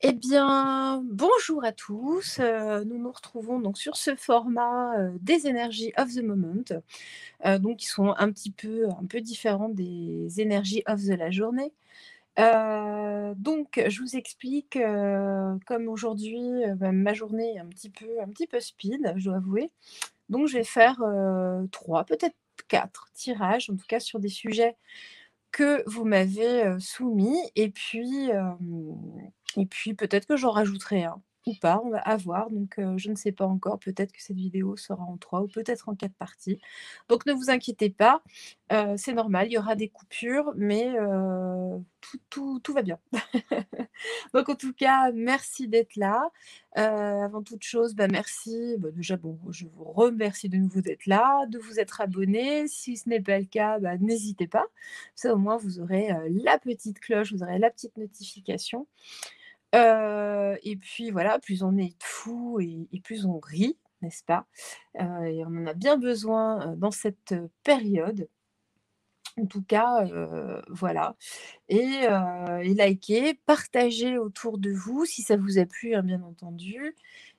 Eh bien, bonjour à tous. Nous nous retrouvons donc sur ce format, des énergies of the moment, donc qui sont un peu différents des énergies of the la journée. Donc je vous explique, comme aujourd'hui, ma journée est un petit peu speed, je dois avouer. Donc je vais faire, 3, peut-être 4 tirages, en tout cas sur des sujets que vous m'avez, soumis et puis peut-être que j'en rajouterai un ou pas, on va à voir donc je ne sais pas encore. Peut-être que cette vidéo sera en 3 ou peut-être en 4 parties. Donc ne vous inquiétez pas, c'est normal, il y aura des coupures mais tout va bien. Donc en tout cas, merci d'être là. Avant toute chose, bah, merci, bah, déjà bon, je vous remercie de nouveau d'être là, de vous être abonnés. Si ce n'est pas le cas, bah, n'hésitez pas. Ça au moins vous aurez, la petite cloche, vous aurez la petite notification. Et puis voilà, plus on est fou et plus on rit, n'est-ce pas? Et on en a bien besoin, dans cette, période. En tout cas, voilà et likez, partagez autour de vous si ça vous a plu, hein, bien entendu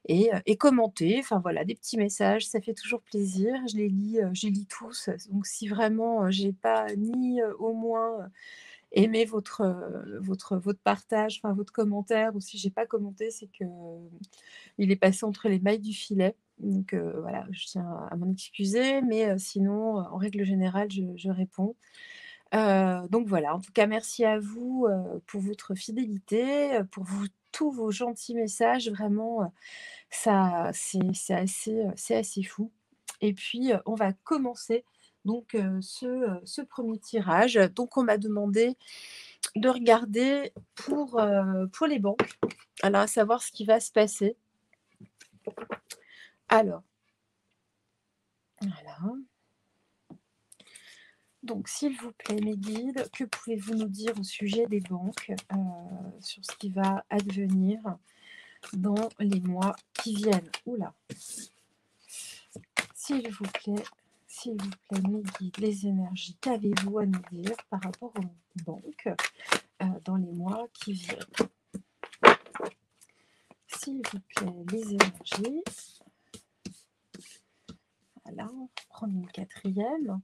et commentez. Enfin voilà, des petits messages, ça fait toujours plaisir. Je les lis tous, donc si vraiment, j'ai pas ni, au moins, aimé votre partage, enfin votre commentaire ou si j'ai pas commenté, c'est que il est passé entre les mailles du filet. Donc voilà, je tiens à m'en excuser, mais sinon, en règle générale, je réponds. Donc voilà, en tout cas merci à vous, pour votre fidélité, pour tous vos gentils messages. Vraiment, ça c'est assez fou et puis, on va commencer donc, ce 1 tirage. Donc on m'a demandé de regarder pour les banques. Alors à savoir ce qui va se passer. Alors, voilà. Donc s'il vous plaît mes guides, que pouvez-vous nous dire au sujet des banques, sur ce qui va advenir dans les mois qui viennent? Ouh là! S'il vous plaît, s'il vous plaît mes guides, les énergies, qu'avez-vous à nous dire par rapport aux banques, dans les mois qui viennent? S'il vous plaît, les énergies. Voilà, on va prendre une 4e.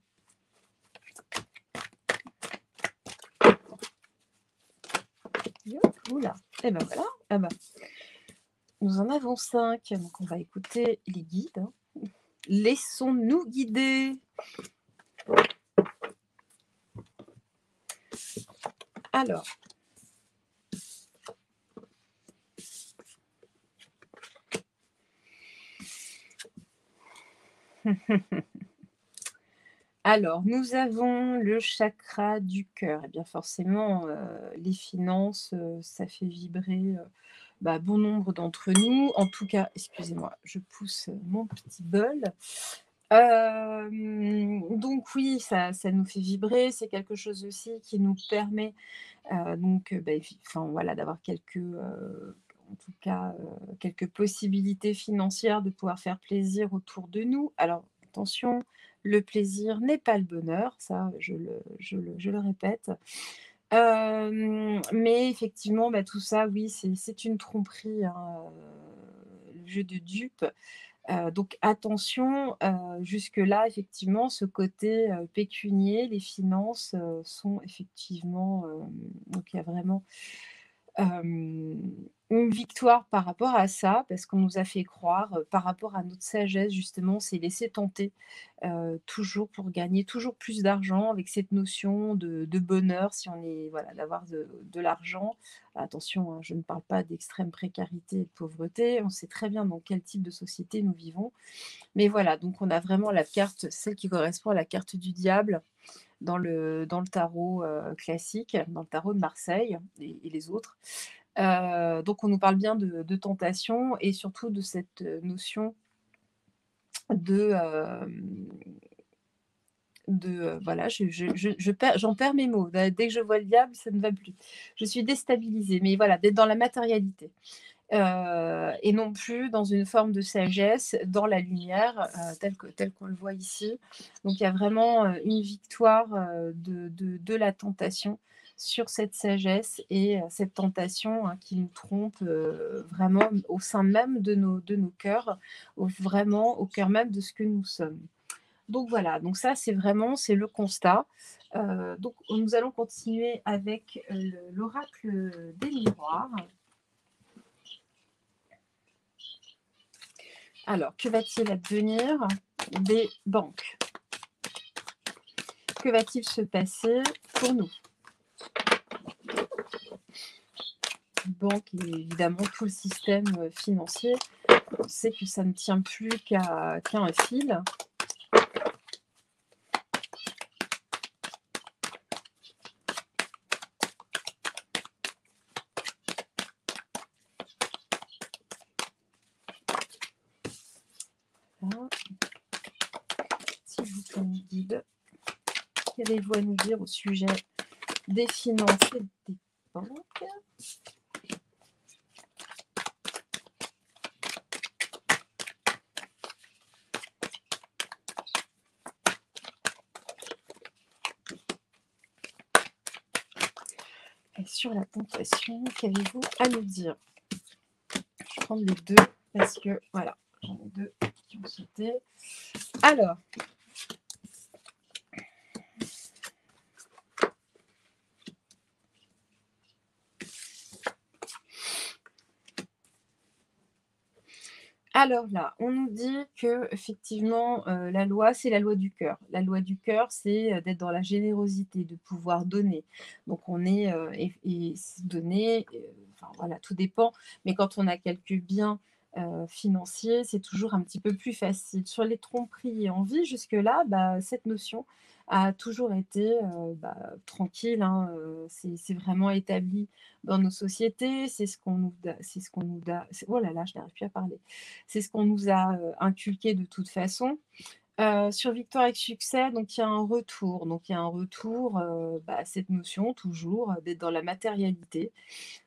Ouh là! Et ben voilà, ah bah, nous en avons 5, donc on va écouter les guides, hein. Laissons-nous guider. Alors, alors nous avons le chakra du cœur et bien forcément, les finances, ça fait vibrer, bah, bon nombre d'entre nous. En tout cas, excusez-moi, je pousse, mon petit bol. Donc oui, ça nous fait vibrer. C'est quelque chose aussi qui nous permet, donc, bah, enfin voilà, d'avoir quelques, en tout cas, quelques possibilités financières de pouvoir faire plaisir autour de nous. Alors attention, le plaisir n'est pas le bonheur, ça je le répète. Mais effectivement, bah, tout ça, oui, c'est une tromperie, hein, le jeu de dupe. Donc attention, jusque-là, effectivement, ce côté, pécunier, les finances, sont effectivement, donc il y a vraiment Hem, une victoire par rapport à ça, parce qu'on nous a fait croire, par rapport à notre sagesse justement, on s'est laissé tenter, toujours pour gagner toujours plus d'argent avec cette notion de bonheur si on est voilà, d'avoir de l'argent. Attention, hein, je ne parle pas d'extrême précarité et de pauvreté, on sait très bien dans quel type de société nous vivons. Mais voilà, donc on a vraiment la carte, celle qui correspond à la carte du diable dans le tarot, classique, dans le tarot de Marseille et les autres. Donc on nous parle bien de tentation et surtout de cette, notion de, voilà, j'en perds mes mots. Dès que je vois le diable, ça ne va plus. Je suis déstabilisée, mais voilà, d'être dans la matérialité, et non plus dans une forme de sagesse, dans la lumière, telle qu'on le voit ici. Donc il y a vraiment, une victoire, de la tentation, sur cette sagesse et cette tentation, hein, qui nous trompe, vraiment au sein même de nos cœurs, vraiment au cœur même de ce que nous sommes. Donc voilà, donc ça c'est le constat. Donc nous allons continuer avec, l'oracle des miroirs. Alors, que va-t-il advenir des banques? Que va-t-il se passer pour nous? Banque et évidemment tout le système financier, on sait que ça ne tient plus qu'à un fil. Voilà. S'il vous plaît, mon guide, qu'avez-vous à nous dire au sujet des finances et des banques? Et sur la tentation, qu'avez-vous à nous dire? Je vais prendre les deux parce que voilà, j'en ai deux qui ont sauté. Alors, alors là, on nous dit que effectivement, la loi, c'est la loi du cœur. La loi du cœur, c'est, d'être dans la générosité, de pouvoir donner. Donc on est, et donner, enfin voilà, tout dépend. Mais quand on a quelques biens, financiers, c'est toujours un petit peu plus facile. Sur les tromperies et envies, jusque-là, bah, cette notion a toujours été, bah, tranquille, hein, c'est vraiment établi dans nos sociétés. C'est ce qu'on nous da c'est oh là là, je n'arrive plus à parler. C'est ce qu'on nous a, inculqué de toute façon. Sur Victoire avec succès, donc il y a un retour. Donc il y a un retour, bah, à cette notion toujours, d'être dans la matérialité.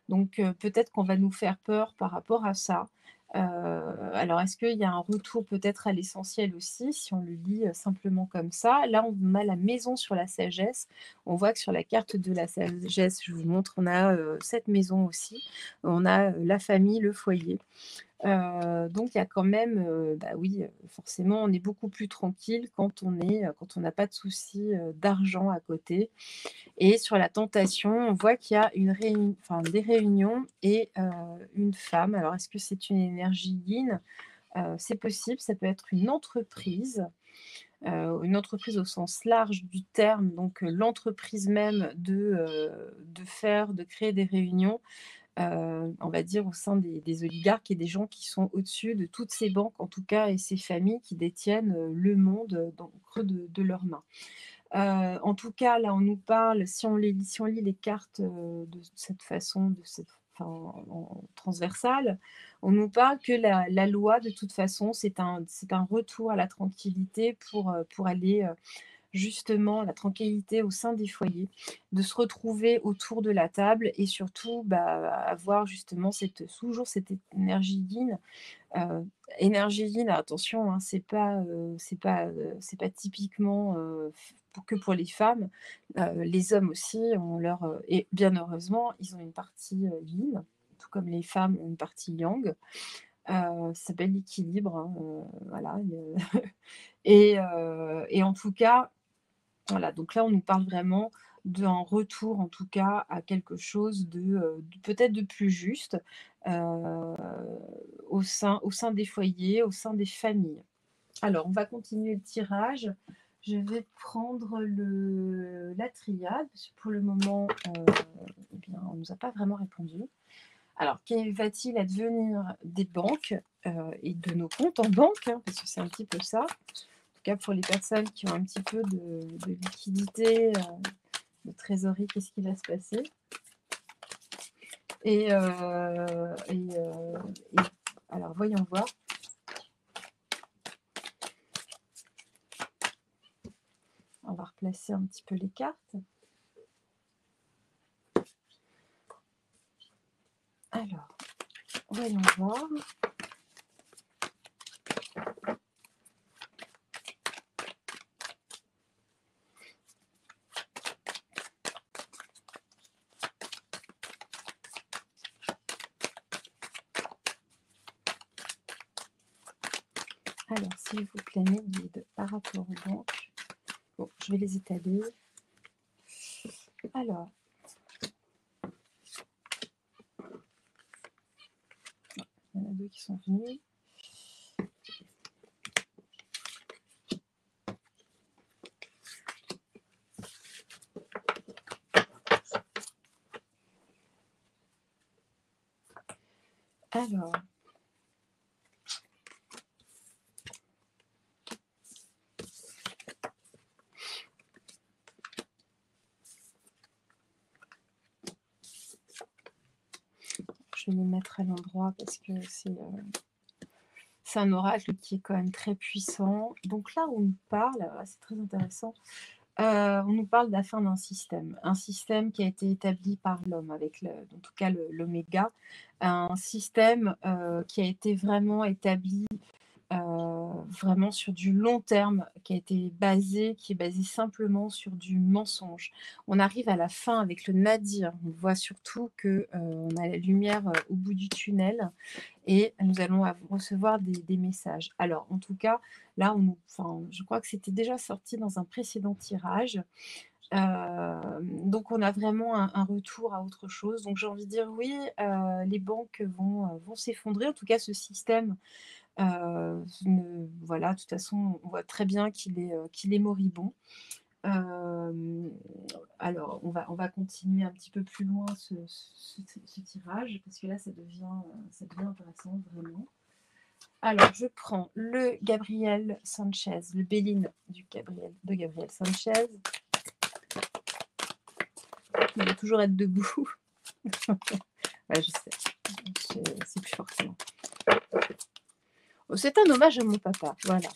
Donc peut-être qu'on va nous faire peur par rapport à ça. Alors est-ce qu'il y a un retour peut-être à l'essentiel aussi, si on le lit, simplement comme ça? Là, on a la maison sur la sagesse. On voit que sur la carte de la sagesse, je vous montre, on a, cette maison aussi. On a, la famille, le foyer. Donc il y a quand même, bah oui, forcément, on est beaucoup plus tranquille quand on n'a pas de soucis, d'argent à côté. Et sur la tentation, on voit qu'il y a enfin, des réunions et une femme. Alors est-ce que c'est une énergie yin? C'est possible, ça peut être une entreprise au sens large du terme, donc l'entreprise même de créer des réunions, on va dire au sein des oligarques et des gens qui sont au-dessus de toutes ces banques, en tout cas, et ces familles qui détiennent, le monde, dans le creux de leurs mains. En tout cas, là, on nous parle, si on lit les cartes, de cette façon, enfin, en transversale, on nous parle que la loi, de toute façon, c'est un retour à la tranquillité pour aller, justement, la tranquillité au sein des foyers, de se retrouver autour de la table et surtout, bah, avoir justement toujours cette énergie yin. Énergie yin, attention, hein, c'est pas typiquement, pour les femmes. Les hommes aussi ont et bien heureusement, ils ont une partie, yin, tout comme les femmes ont une partie yang. Ça s'appelle l'équilibre, hein, voilà, et en tout cas, voilà, donc là, on nous parle vraiment d'un retour, en tout cas, à quelque chose de peut-être de plus juste, heu, au sein des foyers, au sein des familles. Alors, on va continuer le tirage. Je vais prendre la triade, parce que pour le moment, eh bien, on ne nous a pas vraiment répondu. Alors, que va-t-il advenir des banques, et de nos comptes en banque, hein, parce que c'est un petit peu ça. En tout cas, pour les personnes qui ont un petit peu de liquidité, de trésorerie, qu'est-ce qui va se passer? Et, alors, voyons voir. On va replacer un petit peu les cartes. Alors, voyons voir. Alors, s'il vous plaît, mes guides par rapport aux banques. Bon, je vais les étaler. Alors, il y en a 2 qui sont venus. Alors, je vais les mettre à l'endroit parce que c'est un oracle qui est quand même très puissant. Donc là, on nous parle, c'est très intéressant, on nous parle de la fin d'un système. Un système qui a été établi par l'homme, avec en tout cas l'oméga. Un système qui a été vraiment établi vraiment sur du long terme, qui est basé simplement sur du mensonge. On arrive à la fin avec le nadir. On voit surtout que on a la lumière au bout du tunnel et nous allons recevoir des messages. Alors, en tout cas, là, je crois que c'était déjà sorti dans un précédent tirage. Donc, on a vraiment un retour à autre chose. Donc, j'ai envie de dire oui, les banques vont s'effondrer. En tout cas, ce système voilà, de toute façon, on voit très bien qu'il est moribond. Alors, on va continuer un petit peu plus loin ce tirage, parce que là, ça devient intéressant, vraiment. Alors, je prends le Gabriel Sanchez, le Béline de Gabriel Sanchez. Il va toujours être debout. Ouais, je sais. C'est plus forcément. C'est un hommage à mon papa, voilà.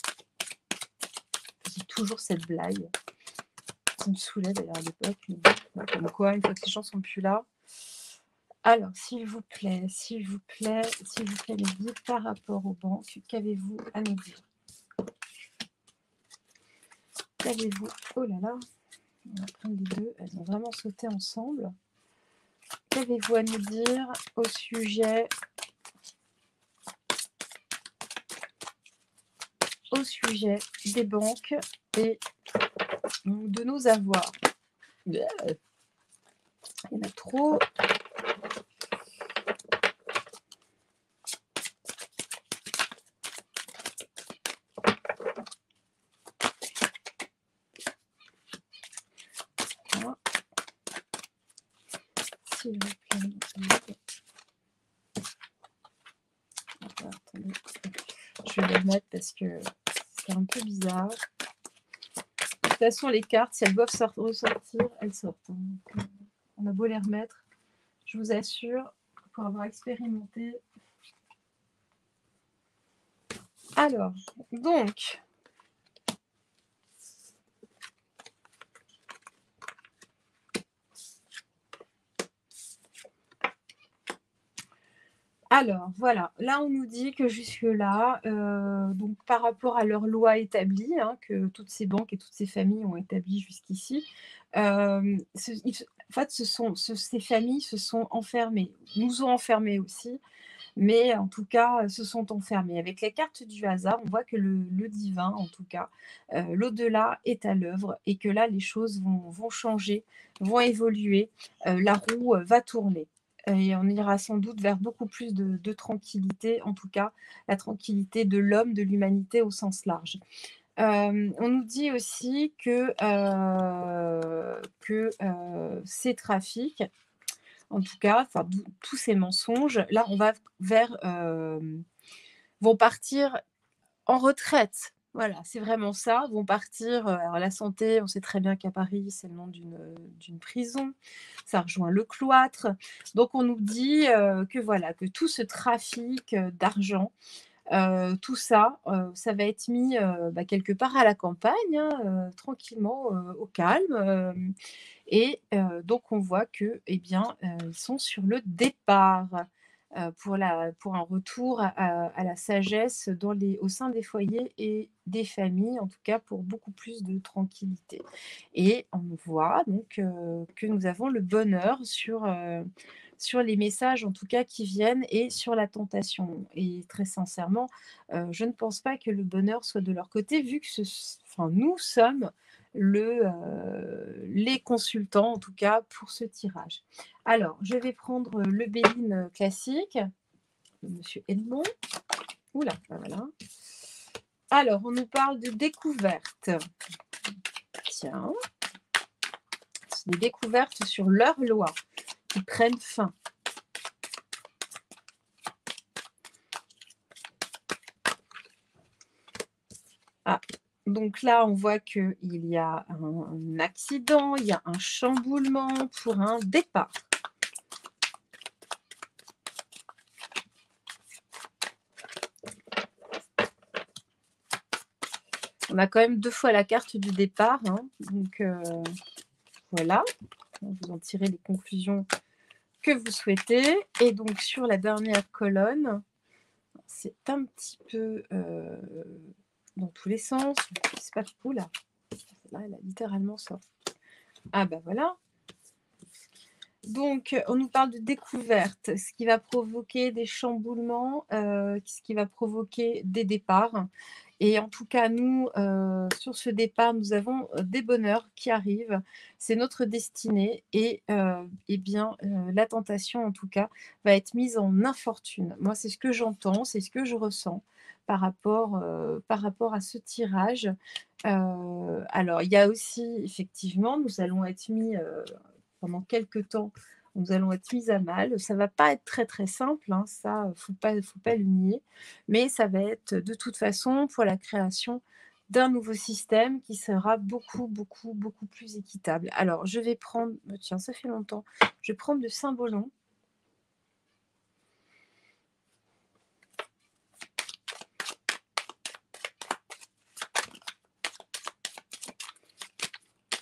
J'ai toujours cette blague qui me saoulait d'ailleurs à l'époque, mais bon, comme quoi, une fois que les gens sont plus là. Alors, s'il vous plaît, les guides, par rapport aux banques, qu'avez-vous à nous dire? Qu'avez-vous? Oh là là, on va prendre les deux, elles ont vraiment sauté ensemble. Qu'avez-vous à nous dire au sujet des banques et de nos avoirs? Il y en a trop. S'il vous plaît. Attendez. Je vais les remettre parce que c'est un peu bizarre. De toute façon, les cartes, si elles doivent ressortir, elles sortent. Donc, on a beau les remettre, je vous assure, pour avoir expérimenté. Alors, donc, voilà, là on nous dit que jusque-là, donc par rapport à leurs lois établies, hein, que toutes ces banques et toutes ces familles ont établies jusqu'ici, en fait, ces familles se sont enfermées, nous ont enfermés aussi, mais en tout cas, se sont enfermés. Avec les cartes du hasard, on voit que le divin, en tout cas, l'au-delà est à l'œuvre et que là, les choses vont changer, vont évoluer, la roue va tourner. Et on ira sans doute vers beaucoup plus de tranquillité, en tout cas la tranquillité de l'homme, de l'humanité au sens large. On nous dit aussi que ces trafics, en tout cas, enfin, tous ces mensonges, là, on va vers, vont partir en retraite. Voilà, c'est vraiment ça, vont partir, alors la santé, on sait très bien qu'à Paris, c'est le nom d'une prison, ça rejoint le cloître. Donc on nous dit, que voilà, que tout ce trafic, d'argent, tout ça, ça va être mis, quelque part à la campagne, hein, tranquillement, au calme, et donc on voit que, eh bien, ils sont sur le départ, pour un retour à la sagesse au sein des foyers et des familles, en tout cas pour beaucoup plus de tranquillité. Et on voit donc, que nous avons le bonheur sur les messages en tout cas qui viennent et sur la tentation. Et très sincèrement, je ne pense pas que le bonheur soit de leur côté vu que enfin, nous sommes les consultants en tout cas pour ce tirage. Alors, je vais prendre le Béline classique de Monsieur Edmond. Oula, voilà. Alors, on nous parle de découverte. Tiens, c'est des découvertes sur leurs lois qui prennent fin. Ah, donc là, on voit qu'il y a un accident, il y a un chamboulement pour un départ. On a quand même 2 fois la carte du départ, hein, donc voilà, vous en tirez les conclusions que vous souhaitez. Et donc sur la dernière colonne, c'est un petit peu dans tous les sens. C'est pas trop là. Là, elle a littéralement sorti. Ah ben voilà. Donc, on nous parle de découverte, ce qui va provoquer des chamboulements, ce qui va provoquer des départs. Et en tout cas, nous, sur ce départ, nous avons des bonheurs qui arrivent. C'est notre destinée. Et eh bien, la tentation, en tout cas, va être mise en infortune. Moi, c'est ce que j'entends, c'est ce que je ressens par rapport à ce tirage. Alors, il y a aussi, effectivement, nous allons être mis pendant quelques temps, nous allons être mis à mal. Ça va pas être très très simple, hein, ça, faut pas le nier, mais ça va être de toute façon pour la création d'un nouveau système qui sera beaucoup, beaucoup, beaucoup plus équitable. Alors, je vais prendre, tiens, ça fait longtemps, je vais prendre le Saint-Bologne.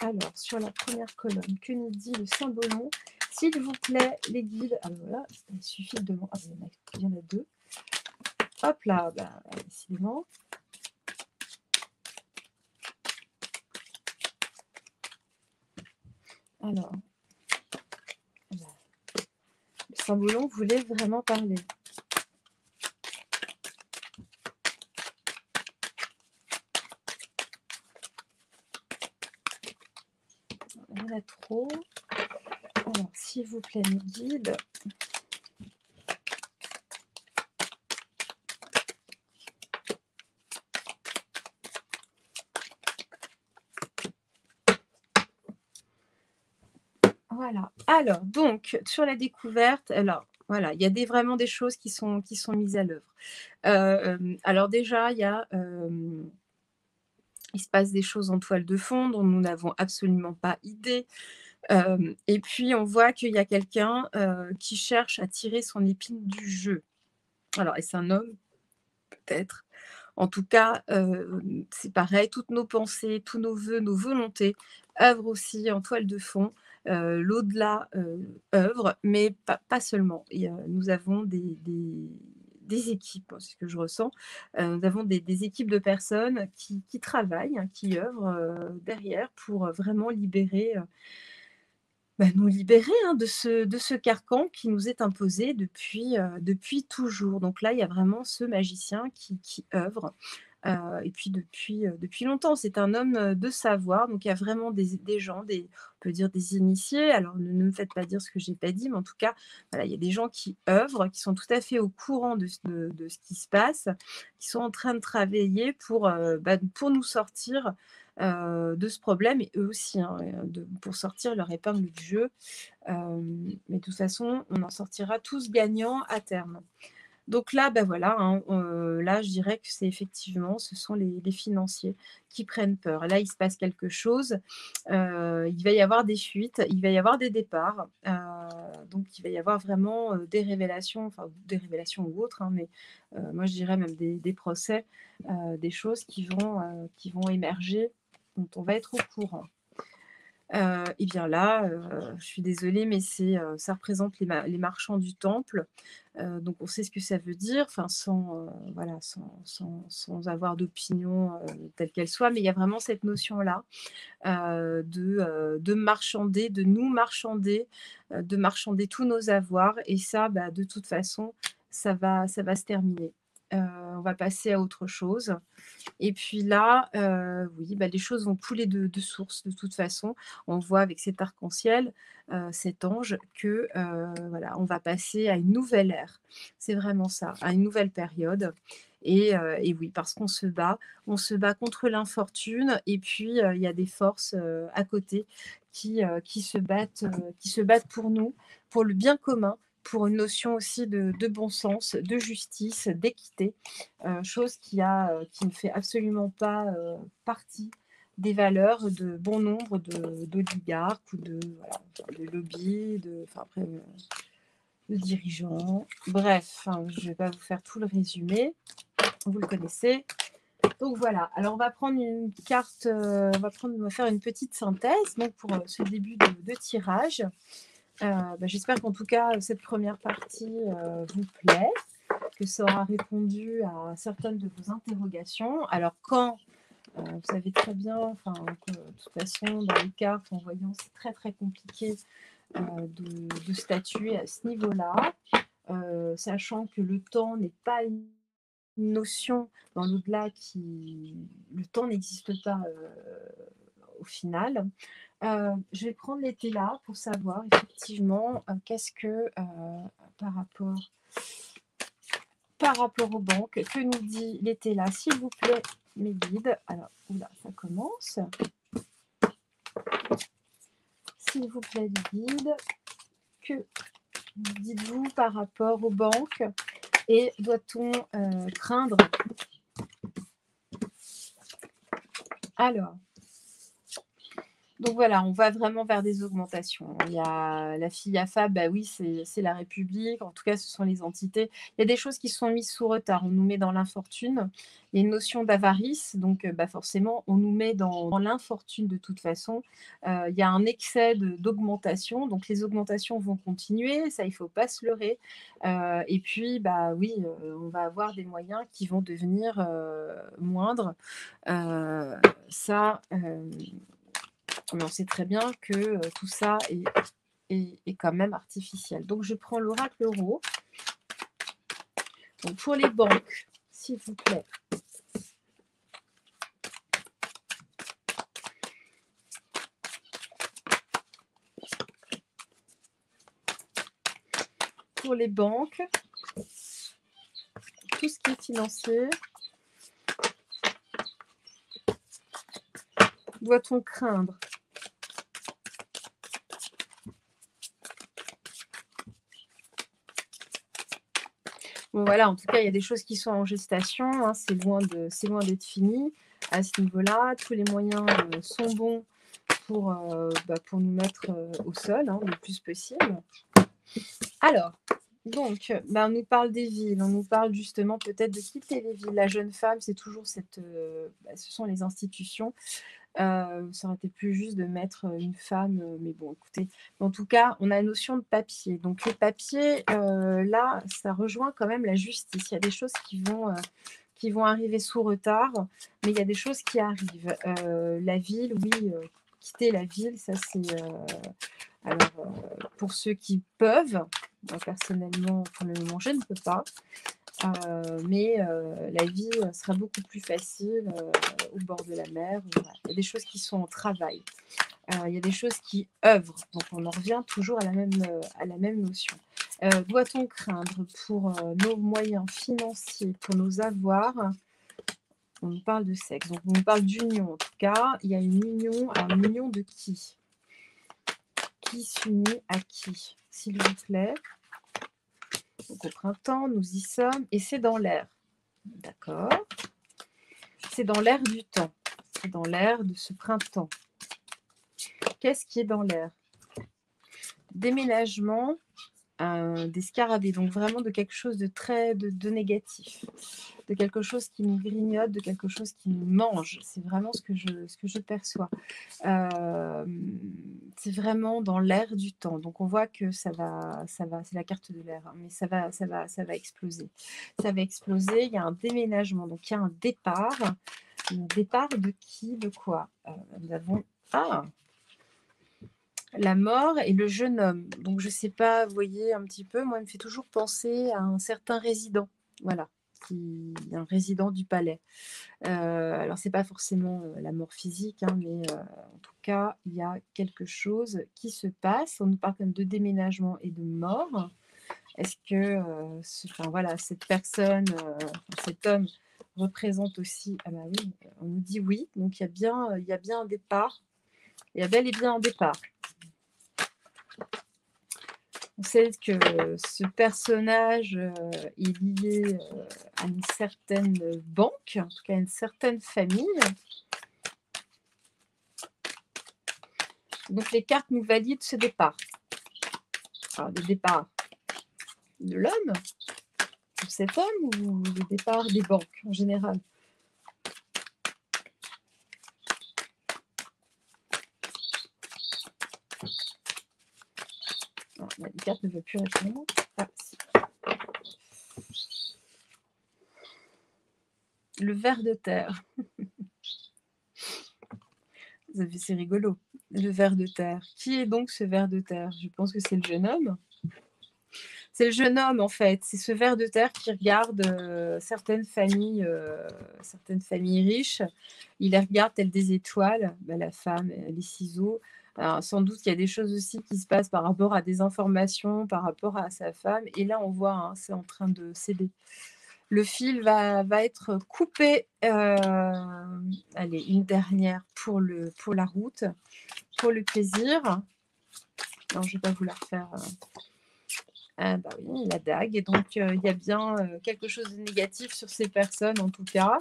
Alors, sur la première colonne, que nous dit le Saint-Bologne? S'il vous plaît, les guides. Alors voilà, il suffit de demander. Ah, il y en a 2. Hop là, bah, décidément. Alors, le Saint-Bologne voulait vraiment parler. Il y en a trop. Alors, s'il vous plaît, mes guides. Voilà. Alors, donc, sur la découverte, alors, voilà, il y a vraiment des choses qui sont mises à l'œuvre. Alors déjà, il se passe des choses en toile de fond dont nous n'avons absolument pas idée. Et puis, on voit qu'il y a quelqu'un qui cherche à tirer son épine du jeu. Alors, est-ce un homme? Peut-être. En tout cas, c'est pareil, toutes nos pensées, tous nos vœux, nos volontés œuvrent aussi en toile de fond. L'au-delà œuvre, mais pas seulement. Nous avons des équipes, c'est ce que je ressens. Nous avons des équipes de personnes qui travaillent, hein, qui œuvrent derrière pour vraiment libérer nous libérer, hein, de ce carcan qui nous est imposé depuis toujours. Donc là, il y a vraiment ce magicien qui œuvre, et puis depuis longtemps. C'est un homme, de savoir, donc il y a vraiment des gens, on peut dire des initiés. Alors ne me faites pas dire ce que j'ai pas dit, mais en tout cas, voilà, il y a des gens qui œuvrent, qui sont tout à fait au courant de ce qui se passe, qui sont en train de travailler pour nous sortir de ce problème, et eux aussi, hein, pour sortir leur épingle du jeu. Mais de toute façon, on en sortira tous gagnants à terme. Donc là, voilà, hein, là, je dirais que c'est effectivement, ce sont les financiers qui prennent peur. Là, il se passe quelque chose, il va y avoir des fuites, il va y avoir des départs, donc il va y avoir vraiment des révélations, enfin des révélations ou autres, hein, mais moi je dirais même des procès, des choses qui vont émerger, dont on va être au courant. Et bien là, je suis désolée, mais ça représente les marchands du temple. Donc on sait ce que ça veut dire, enfin voilà, sans avoir d'opinion, telle qu'elle soit, mais il y a vraiment cette notion-là, de marchander, de marchander tous nos avoirs et ça, bah, de toute façon, ça va se terminer. On va passer à autre chose. Et puis là, oui, bah, les choses vont couler de source de toute façon. On voit avec cet arc-en-ciel, cet ange que, voilà, on va passer à une nouvelle ère. C'est vraiment ça, à une nouvelle période et oui, parce qu'on se bat. On se bat contre l'infortune et puis, il y a des forces, à côté qui se battent pour nous, pour le bien commun, pour une notion aussi de bon sens, de justice, d'équité. Chose qui ne fait absolument pas, partie des valeurs de bon nombre d'oligarques ou voilà, de lobbies, enfin après, de dirigeants. Bref, hein, je ne vais pas vous faire tout le résumé, vous le connaissez. Donc voilà, alors on va prendre une carte, on va faire une petite synthèse donc pour, ce début de tirage. Bah, j'espère qu'en tout cas, cette première partie, vous plaît, que ça aura répondu à certaines de vos interrogations. Alors quand, vous savez très bien, enfin, que de toute façon, dans les cartes, en voyant, c'est très très compliqué de statuer à ce niveau-là, sachant que le temps n'est pas une notion dans l'au-delà qui... Le temps n'existe pas au final. Je vais prendre l'été là pour savoir effectivement qu'est-ce que par rapport aux banques, que nous dit l'été là, s'il vous plaît, mes guides. Alors, oula, ça commence. S'il vous plaît, les guides, que dites-vous par rapport aux banques et doit-on craindre? Alors, donc voilà, on va vraiment vers des augmentations. Il y a la FIAFA, bah oui, c'est la République, en tout cas, ce sont les entités. Il y a des choses qui sont mises sous retard, on nous met dans l'infortune. Il y a une notion d'avarice, donc bah forcément, on nous met dans l'infortune de toute façon. Il y a un excès d'augmentation, donc les augmentations vont continuer, ça, il ne faut pas se leurrer. Et puis, bah oui, on va avoir des moyens qui vont devenir moindres. Ça... mais on sait très bien que tout ça est quand même artificiel. Donc, je prends l'oracle euro. Donc, pour les banques, s'il vous plaît. Pour les banques, tout ce qui est financier, doit-on craindre? Bon, voilà, en tout cas, il y a des choses qui sont en gestation. Hein, c'est loin d'être fini à ce niveau-là. Tous les moyens sont bons pour nous mettre au sol le plus possible. Alors, donc, on nous parle des villes, on nous parle justement peut-être de quitter les villes. La jeune femme, c'est toujours ce sont les institutions. Ça aurait été plus juste de mettre une femme, mais bon, écoutez. En tout cas, on a la notion de papier. Donc, le papier, là, ça rejoint quand même la justice. Il y a des choses qui vont arriver sous retard, mais il y a des choses qui arrivent. La ville, oui, quitter la ville, ça c'est... alors, pour ceux qui peuvent, moi, personnellement, pour le moment, je ne peux pas. Mais la vie sera beaucoup plus facile au bord de la mer. Voilà. Il y a des choses qui sont en travail. Il y a des choses qui œuvrent. Donc, on en revient toujours à la même notion. Doit-on craindre pour nos moyens financiers, pour nos avoirs? On nous parle de sexe. Donc, on nous parle d'union. En tout cas, il y a une union. Alors, une union de qui? Qui s'unit à qui, s'il vous plaît? Donc, au printemps, nous y sommes. Et c'est dans l'air. D'accord. C'est dans l'air du temps. C'est dans l'air de ce printemps. Qu'est-ce qui est dans l'air? Déménagement, des scarabées. Donc, vraiment de quelque chose de très de négatif. de quelque chose qui nous grignote, de quelque chose qui nous mange. C'est vraiment ce que je perçois. C'est vraiment dans l'air du temps. Donc on voit que ça va, c'est la carte de l'air, hein, mais ça va exploser. Ça va exploser, il y a un déménagement, donc il y a un départ. Un départ de qui, de quoi? Nous avons... Ah! La mort et le jeune homme. Donc je sais pas, vous voyez un petit peu, moi, il me fait toujours penser à un certain résident. Voilà, un résident du palais. Alors c'est pas forcément la mort physique, hein, mais en tout cas, il y a quelque chose qui se passe. On nous parle quand même de déménagement et de mort. Est-ce que enfin, voilà, cette personne, cet homme représente aussi... Ah bah oui, on nous dit oui, donc il y a bien un départ. Il y a bel et bien un départ. On sait que ce personnage est lié à une certaine banque, en tout cas à une certaine famille. Donc les cartes nous valident ce départ. Alors le départ de l'homme, de cet homme, ou le départ des banques en général? Alors, les cartes ne veulent plus répondre. Ah, si. Le ver de terre. C'est rigolo. Le ver de terre. Qui est donc ce ver de terre? Je pense que c'est le jeune homme. C'est le jeune homme, en fait. C'est ce ver de terre qui regarde certaines familles riches. Il les regarde telles des étoiles. Ben, la femme, les ciseaux. Alors, sans doute qu'il y a des choses aussi qui se passent par rapport à des informations, par rapport à sa femme. Et là, on voit, hein, c'est en train de céder. Le fil va être coupé. Allez, une dernière pour la route, pour le plaisir. Non, je ne vais pas vous la refaire. Ah bah oui, la dague. Et donc, il y a bien quelque chose de négatif sur ces personnes, en tout cas.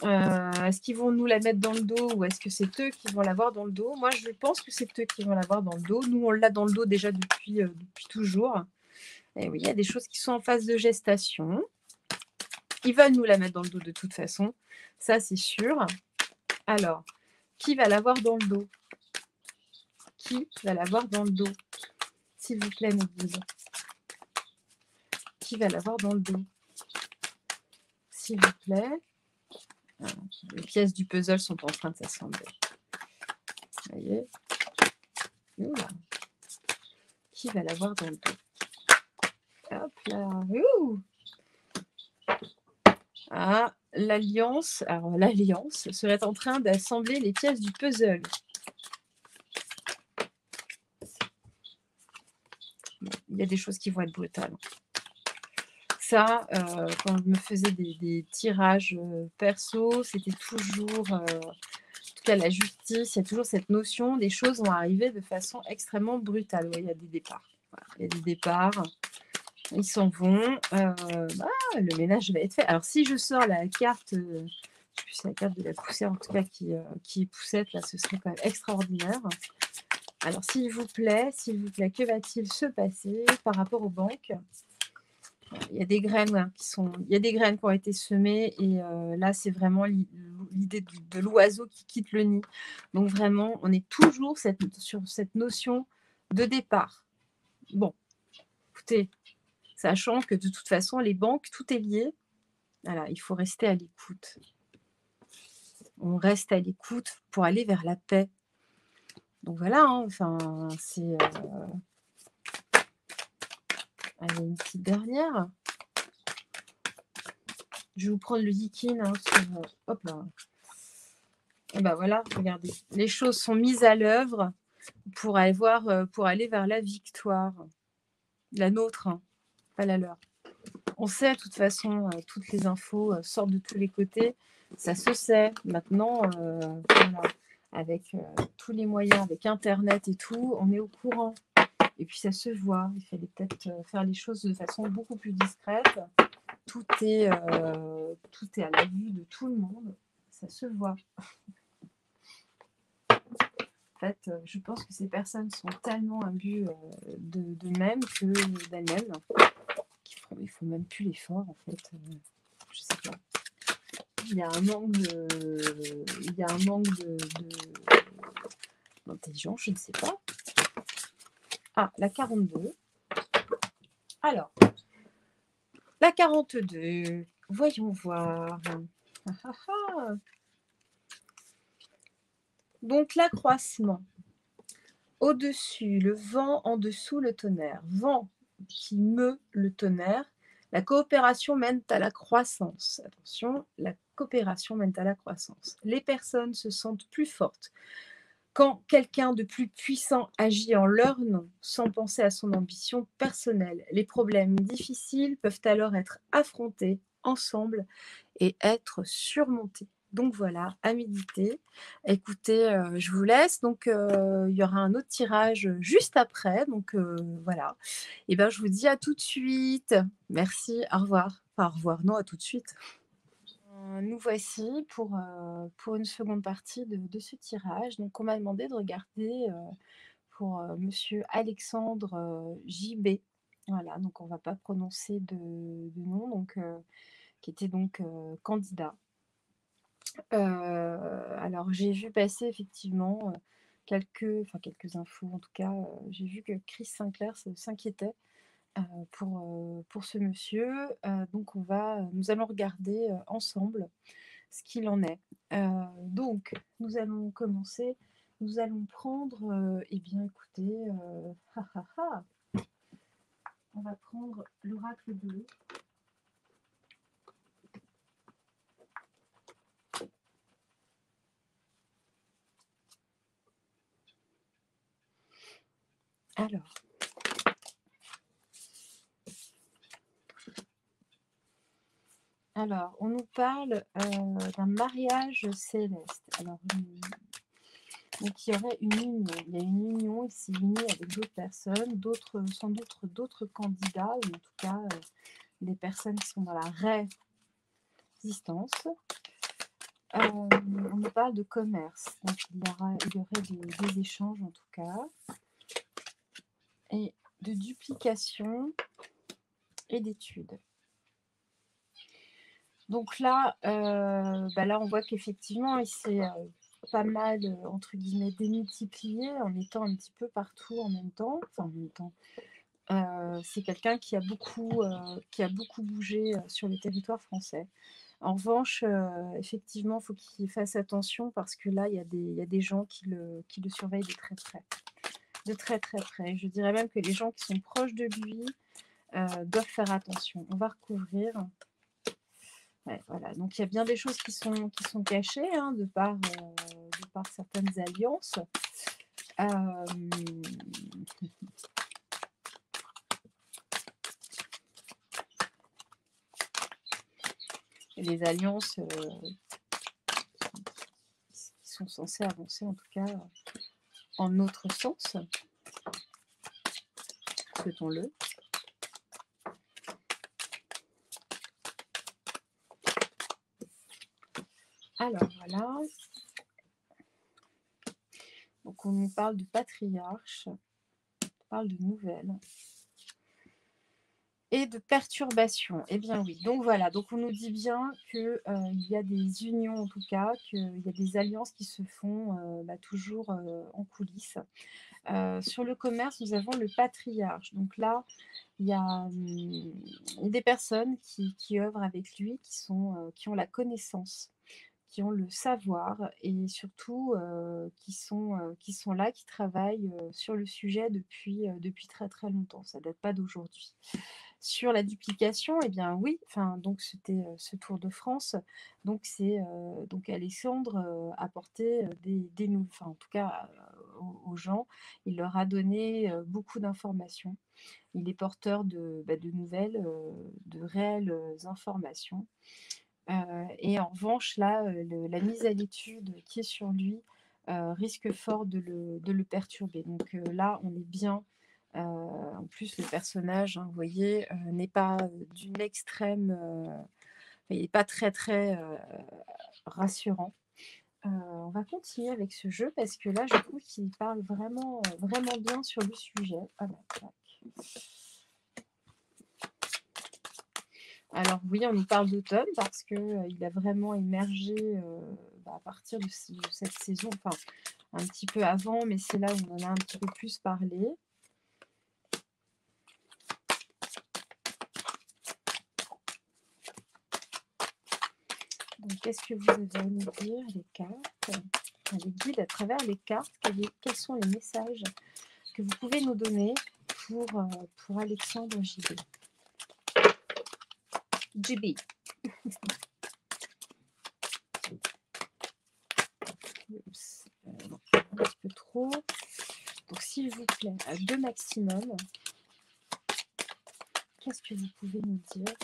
Est-ce qu'ils vont nous la mettre dans le dos ou est-ce que c'est eux qui vont l'avoir dans le dos? Moi, je pense que c'est eux qui vont l'avoir dans le dos. Nous, on l'a dans le dos déjà depuis toujours. Et oui, il y a des choses qui sont en phase de gestation. Ils veulent nous la mettre dans le dos de toute façon. Ça, c'est sûr. Alors, qui va l'avoir dans le dos? Qui va l'avoir dans le dos? S'il vous plaît, mes guides. Qui va l'avoir dans le dos? S'il vous plaît. Les pièces du puzzle sont en train de s'assembler. Vous voyez? Oula. Qui va l'avoir dans le dos? Hop là. Ouh. Ah, l'alliance. Alors, l'alliance serait en train d'assembler les pièces du puzzle. Il y a des choses qui vont être brutales. Ça, quand je me faisais des tirages perso, c'était toujours, en tout cas la justice, il y a toujours cette notion, des choses vont arriver de façon extrêmement brutale. Ouais, il y a des départs. Voilà, il y a des départs, ils s'en vont. Le ménage va être fait. Alors si je sors la carte, je sais plus si c'est la carte de la poussière, en tout cas qui est poussette, là, ce serait quand même extraordinaire. Alors s'il vous plaît, que va-t-il se passer par rapport aux banques? Il y a des graines qui ont été semées et là, c'est vraiment l'idée de l'oiseau qui quitte le nid. Donc vraiment, on est toujours sur cette notion de départ. Bon, écoutez, sachant que de toute façon, les banques, tout est lié. Voilà, il faut rester à l'écoute. On reste à l'écoute pour aller vers la paix. Donc voilà, hein, enfin, c'est... Allez, une petite dernière. Je vais vous prendre le Yikin sur... hop là. Et ben voilà, regardez. Les choses sont mises à l'œuvre pour aller vers la victoire. La nôtre, hein, pas la leur. On sait, de toute façon, toutes les infos sortent de tous les côtés. Ça se sait. Maintenant, voilà, avec tous les moyens, avec Internet et tout, on est au courant. Et puis, ça se voit. Il fallait peut-être faire les choses de façon beaucoup plus discrète. Tout est à la vue de tout le monde. Ça se voit. En fait, je pense que ces personnes sont tellement imbues d'elles-mêmes que d'elles-mêmes. Il ne faut même plus l'effort, en fait. Je sais pas. il y a un manque d'intelligence, je ne sais pas. Ah, la 42. Alors, la 42, voyons voir. Ah, ah, ah. Donc, l'accroissement. Au-dessus, le vent, en dessous, le tonnerre. Vent qui meut le tonnerre. La coopération mène à la croissance. Attention, la coopération mène à la croissance. Les personnes se sentent plus fortes quand quelqu'un de plus puissant agit en leur nom, sans penser à son ambition personnelle. Les problèmes difficiles peuvent alors être affrontés ensemble et être surmontés. Donc voilà, à méditer. Écoutez, je vous laisse. Donc, il y aura un autre tirage juste après. Donc, voilà. Et ben, je vous dis à tout de suite. Merci, au revoir. Enfin, au revoir, non, à tout de suite. Nous voici pour une seconde partie de ce tirage. Donc, on m'a demandé de regarder pour monsieur Alexandre JB. Voilà, donc on ne va pas prononcer de nom, donc, qui était donc candidat. Alors, j'ai vu passer effectivement quelques infos. En tout cas, j'ai vu que Chris Sinclair s'inquiétait pour ce monsieur. Donc, nous allons regarder ensemble ce qu'il en est. Donc, nous allons commencer. Nous allons prendre, eh bien, écoutez, on va prendre l'oracle bleu. Alors, on nous parle d'un mariage céleste. Alors, donc il y aurait une union. Il y a une union, il s'est uni avec d'autres personnes, sans doute d'autres candidats, ou en tout cas des personnes qui sont dans la résistance. On nous parle de commerce. Donc il y aurait des échanges en tout cas. Et de duplication et d'études. Donc là, là on voit qu'effectivement, il s'est pas mal, entre guillemets, démultiplié en étant un petit peu partout en même temps. Enfin, en même temps. C'est quelqu'un qui a beaucoup bougé sur le territoire français. En revanche, effectivement, il faut qu'il fasse attention parce que là, il y a des gens qui le surveillent de très près. De très très près. Je dirais même que les gens qui sont proches de lui doivent faire attention. On va recouvrir. Ouais, voilà. Donc il y a bien des choses qui sont cachées de par certaines alliances. Les alliances qui sont censées avancer en tout cas en notre sens. Souhaitons-le. Alors voilà. Donc on nous parle de patriarche, on parle de nouvelles et de perturbations. Eh bien oui, donc voilà, donc on nous dit bien qu'il y a des unions en tout cas, qu'il y a des alliances qui se font toujours en coulisses. Sur le commerce, nous avons le patriarche. Donc là, il y a des personnes qui œuvrent avec lui, qui ont la connaissance, qui ont le savoir et surtout qui sont là, qui travaillent sur le sujet depuis très très longtemps. Ça ne date pas d'aujourd'hui. Sur la duplication, eh bien oui, donc c'était ce Tour de France. Donc c'est donc Alexandre apportait des nouvelles, en tout cas aux gens, il leur a donné beaucoup d'informations. Il est porteur de nouvelles, de réelles informations. Et en revanche, là, la mise à l'étude qui est sur lui risque fort de le perturber. Donc là, on est bien. En plus, le personnage, vous voyez, n'est pas d'une extrême. Il n'est pas très, très rassurant. On va continuer avec ce jeu parce que là, je trouve qu'il parle vraiment, vraiment bien sur le sujet. Ah, bah, Alors oui, on nous parle d'automne parce que, il a vraiment émergé, à partir de cette saison, enfin un petit peu avant, mais c'est là où on en a un petit peu plus parlé. Donc qu'est-ce que vous avez à nous dire, les cartes, les guides à travers les cartes? Quels sont les messages que vous pouvez nous donner pour Alexandre JB? JB. Oups, non, un petit peu trop. Donc s'il vous plaît, à 2 maximum, qu'est-ce que vous pouvez nous dire?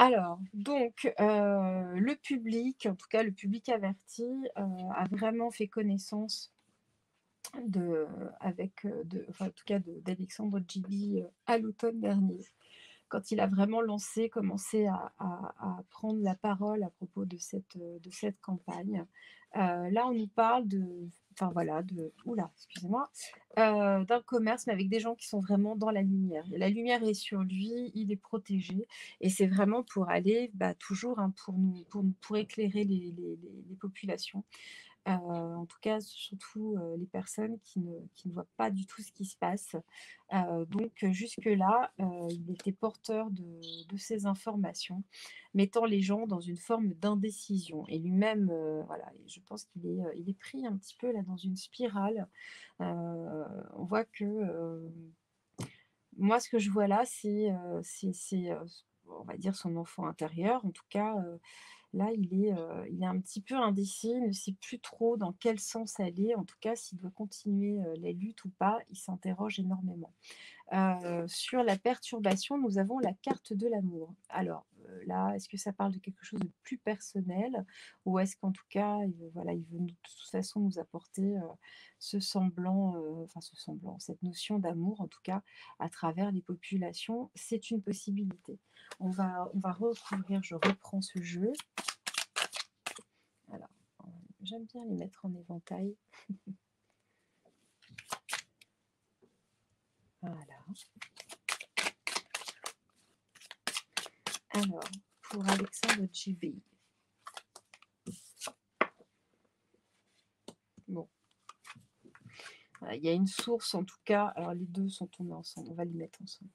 Alors, donc, le public, en tout cas le public averti, a vraiment fait connaissance enfin, en tout cas d'Alexandre JB à l'automne dernier, quand il a vraiment commencé à prendre la parole à propos de cette campagne. Là, on nous parle enfin voilà, oula, excusez-moi, d'un commerce, mais avec des gens qui sont vraiment dans la lumière. La lumière est sur lui, il est protégé, et c'est vraiment pour aller, toujours, hein, pour éclairer les populations. En tout cas, surtout les personnes qui ne voient pas du tout ce qui se passe. Donc jusque-là, il était porteur de ces informations, mettant les gens dans une forme d'indécision. Et lui-même, voilà, je pense il est pris un petit peu là dans une spirale. On voit que moi, ce que je vois là, on va dire son enfant intérieur. En tout cas, là, il est un petit peu indécis, il ne sait plus trop dans quel sens aller. En tout cas, s'il doit continuer les luttes ou pas, il s'interroge énormément. Sur la perturbation, nous avons la carte de l'amour. Alors là, est-ce que ça parle de quelque chose de plus personnel, ou est-ce qu'en tout cas, voilà, il veut de toute façon nous apporter cette notion d'amour, en tout cas, à travers les populations? C'est une possibilité. On va recouvrir, je reprends ce jeu. Alors, j'aime bien les mettre en éventail. Voilà. Alors, pour Alexandre JB. Bon. Il y a une source, en tout cas. Alors, les deux sont tombés ensemble. On va les mettre ensemble.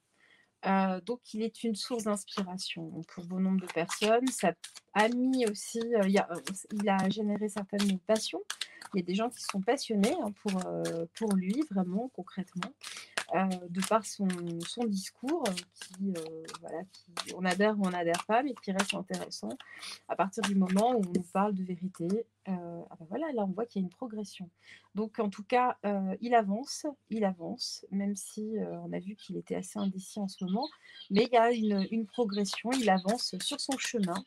Donc, il est une source d'inspiration pour bon nombre de personnes. Ça a mis aussi, il a généré certaines passions. Il y a des gens qui sont passionnés, hein, pour lui, vraiment, concrètement, de par son discours, on adhère ou on n'adhère pas, mais qui reste intéressant à partir du moment où on nous parle de vérité. Voilà, là on voit qu'il y a une progression. Donc en tout cas, il avance, même si on a vu qu'il était assez indécis en ce moment, mais il y a une progression, il avance sur son chemin.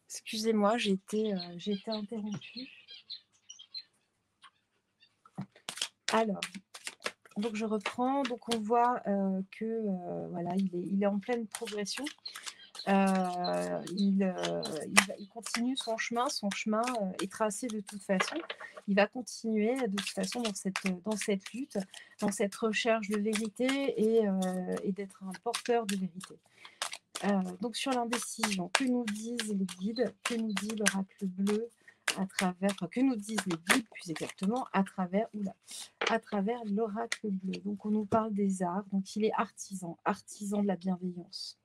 Excusez-moi, j'ai été interrompue. Alors, donc je reprends, donc on voit que voilà, il est en pleine progression. Il continue son chemin est tracé de toute façon. Il va continuer de toute façon dans cette lutte, dans cette recherche de vérité et d'être un porteur de vérité. Donc sur l'indécision, que nous disent les guides, que nous dit l'oracle bleu que nous disent les guides plus exactement à travers l'oracle bleu. Donc on nous parle des arts, donc il est artisan de la bienveillance.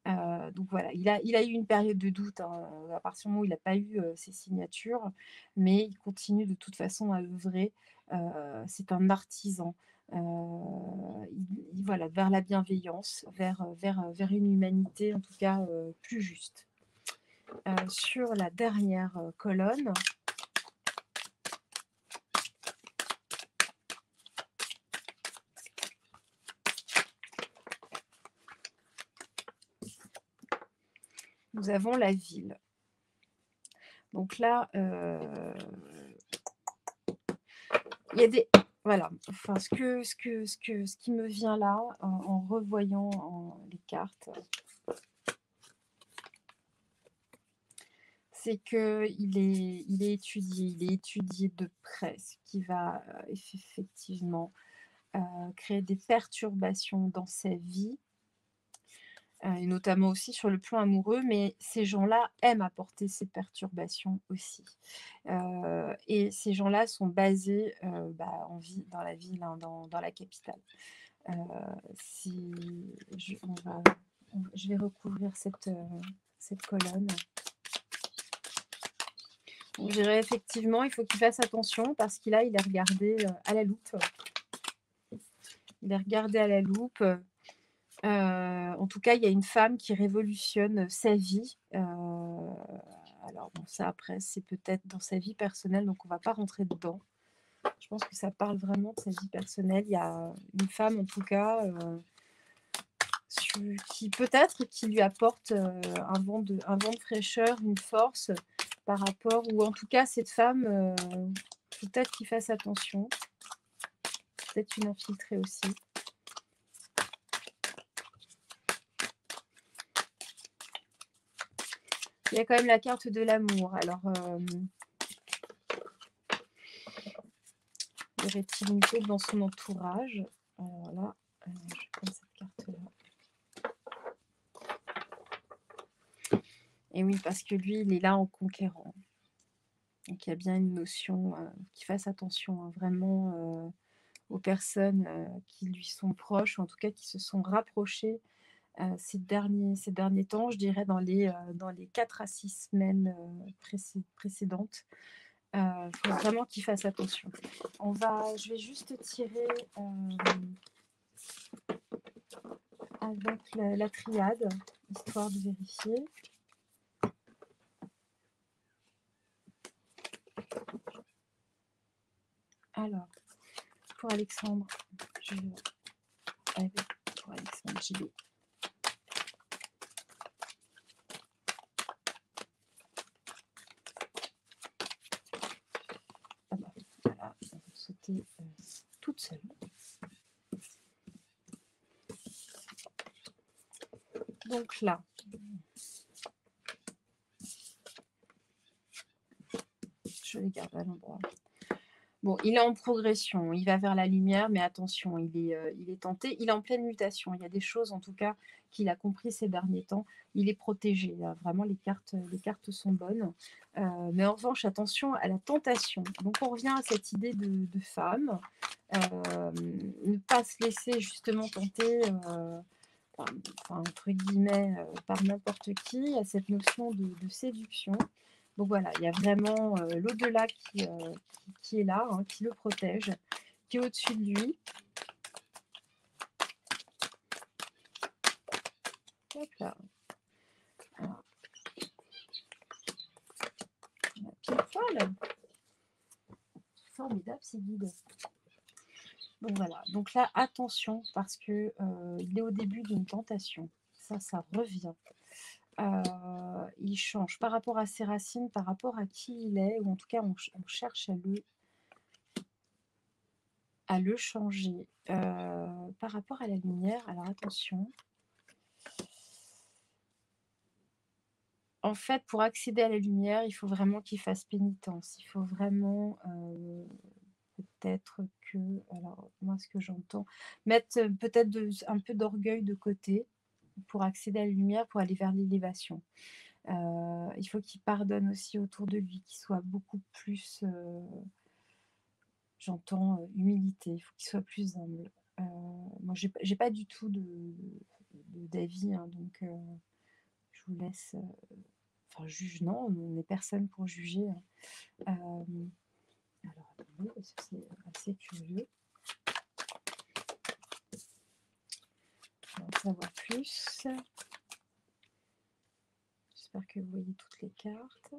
Donc voilà, il a eu une période de doute, hein, à partir du moment où il n'a pas eu ses signatures, mais il continue de toute façon à œuvrer. C'est un artisan. Voilà, vers la bienveillance, vers une humanité en tout cas plus juste. Sur la dernière colonne, nous avons la ville. Donc là, il y a des... Voilà, enfin, ce qui me vient là, en revoyant les cartes, c'est qu'il est étudié de près, ce qui va effectivement créer des perturbations dans sa vie, et notamment aussi sur le plan amoureux, mais ces gens-là aiment apporter ces perturbations aussi. Et ces gens-là sont basés dans la ville, hein, dans la capitale. Si je vais recouvrir cette colonne. Je dirais effectivement, il faut qu'il fasse attention parce qu'il est regardé à la loupe. Il est regardé à la loupe. En tout cas, il y a une femme qui révolutionne sa vie. Alors bon, ça après, c'est peut-être dans sa vie personnelle, donc on ne va pas rentrer dedans. Je pense que ça parle vraiment de sa vie personnelle. Il y a une femme, en tout cas, qui peut-être qui lui apporte un vent de fraîcheur, une force par rapport, ou en tout cas, cette femme, peut-être qu'il fasse attention. Peut-être une infiltrée aussi. Il y a quand même la carte de l'amour. Alors, y aurait-il une taupe dans son entourage? Alors là, je vais prendre cette carte-là. Et oui, parce que lui, il est là en conquérant. Donc, il y a bien une notion qu'il fasse attention, hein, vraiment aux personnes qui lui sont proches, ou en tout cas qui se sont rapprochées ces derniers temps, je dirais dans les 4 à 6 semaines précédentes. Il faut vraiment qu'il fasse attention. Je vais juste tirer avec la triade, histoire de vérifier. Alors, pour Alexandre, pour Alexandre, j'y vais. Voilà, on va sauter toute seule. Donc là, je les garde à l'endroit. Bon, il est en progression, il va vers la lumière, mais attention, il est tenté, il est en pleine mutation. Il y a des choses, en tout cas, qu'il a compris ces derniers temps. Il est protégé, là. Vraiment, les cartes sont bonnes. Mais en revanche, attention à la tentation. Donc, on revient à cette idée de femme. Ne pas se laisser justement tenter, entre guillemets, par n'importe qui, à cette notion de séduction. Donc voilà, il y a vraiment l'au-delà qui est là, hein, qui le protège, qui est au-dessus de lui. Hop là. Alors, pile poil. Formidable, c'est guide. Donc voilà, donc là, attention, parce que il est au début d'une tentation. Ça revient. Il change par rapport à ses racines, par rapport à qui il est, ou en tout cas, on cherche à le changer. Par rapport à la lumière, alors attention. En fait, pour accéder à la lumière, il faut vraiment qu'il fasse pénitence. Il faut vraiment, peut-être que, alors moi ce que j'entends, mettre peut-être un peu d'orgueil de côté pour accéder à la lumière, pour aller vers l'élévation. Il faut qu'il pardonne aussi autour de lui, qu'il soit beaucoup plus, j'entends humilité, il faut qu'il soit plus humble. Moi, j'ai pas du tout d'avis, hein, donc je vous laisse. Enfin, juge, non, on n'est personne pour juger. Alors, attendez, parce que c'est assez curieux. Je vais en savoir plus. J'espère que vous voyez toutes les cartes.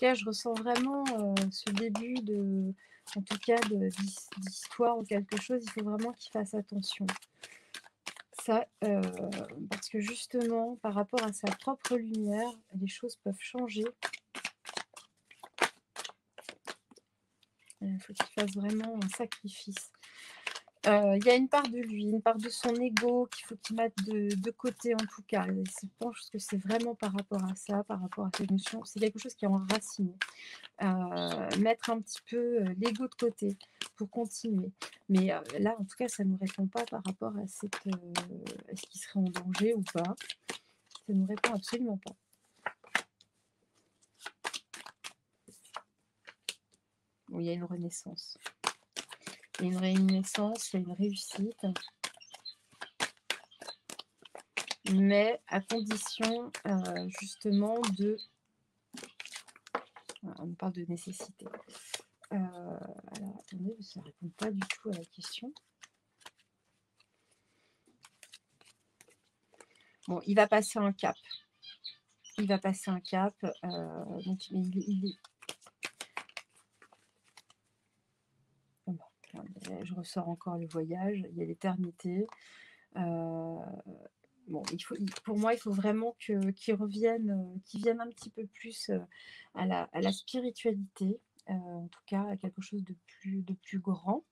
Je ressens vraiment ce début en tout cas d'histoire ou quelque chose. Il faut vraiment qu'il fasse attention. Ça, parce que justement, par rapport à sa propre lumière, les choses peuvent changer. Il faut qu'il fasse vraiment un sacrifice. Il y a une part de lui, une part de son ego qu'il faut qu'il mette de côté en tout cas. Et je pense que c'est vraiment par rapport à ça, par rapport à cette notion. C'est quelque chose qui est enraciné. Mettre un petit peu l'ego de côté pour continuer. Mais là, en tout cas, ça ne nous répond pas par rapport à est-ce qu'il serait en danger ou pas. Ça ne nous répond absolument pas. Bon, il y a une renaissance. Il y a une renaissance, il y a une réussite. Mais à condition justement de... On parle de nécessité. Alors, attendez, ça ne répond pas du tout à la question. Bon, il va passer un cap. Il va passer un cap. Donc, je ressors encore le voyage. Il y a l'éternité. Bon, pour moi, il faut vraiment qu'il vienne un petit peu plus à la spiritualité, en tout cas à quelque chose de plus grand,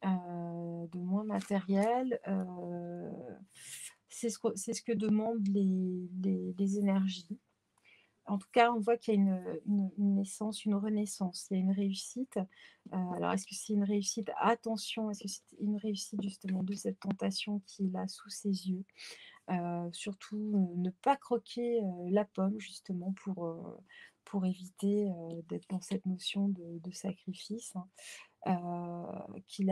de moins matériel. C'est ce que demandent les énergies. En tout cas, on voit qu'il y a une naissance, une renaissance, il y a une réussite. Alors, est-ce que c'est une réussite? Attention, est-ce que c'est une réussite justement de cette tentation qui est là sous ses yeux? Surtout, ne pas croquer la pomme justement pour éviter d'être dans cette notion de sacrifice, hein, qu'il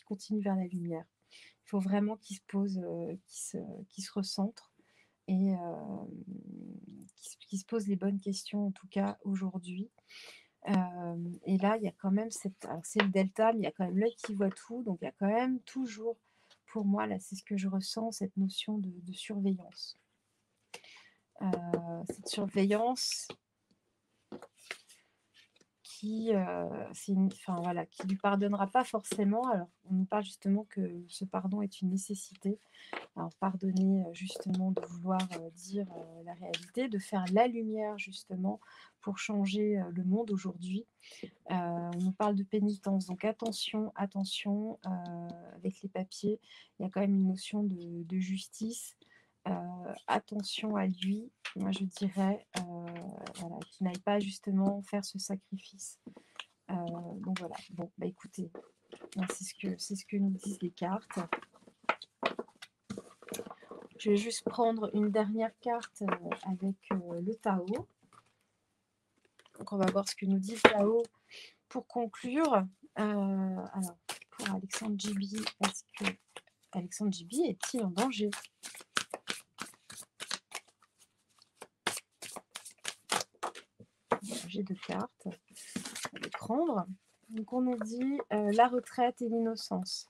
continue vers la lumière. Il faut vraiment qu'il se pose, qu'il se recentre et qui se pose les bonnes questions, en tout cas aujourd'hui. Et là, il y a quand même alors c'est le delta, mais il y a quand même l'œil qui voit tout, donc il y a quand même toujours, pour moi, là, c'est ce que je ressens, cette notion de surveillance. Cette surveillance qui lui pardonnera pas forcément. Alors, on nous parle justement que ce pardon est une nécessité. Alors, pardonner justement de vouloir dire la réalité, de faire la lumière justement pour changer le monde aujourd'hui. On nous parle de pénitence, donc attention, avec les papiers, il y a quand même une notion de justice. Attention à lui, moi je dirais, qu'il n'aille pas justement faire ce sacrifice. Donc voilà, bon, bah écoutez, c'est ce que nous disent les cartes. Je vais juste prendre une dernière carte avec le Tao. Donc on va voir ce que nous dit le Tao pour conclure. Alors, pour Alexandre Djibi, est-ce que Alexandre Djibi est-il en danger? J'ai deux cartes. On va les prendre. Donc on nous dit la retraite et l'innocence.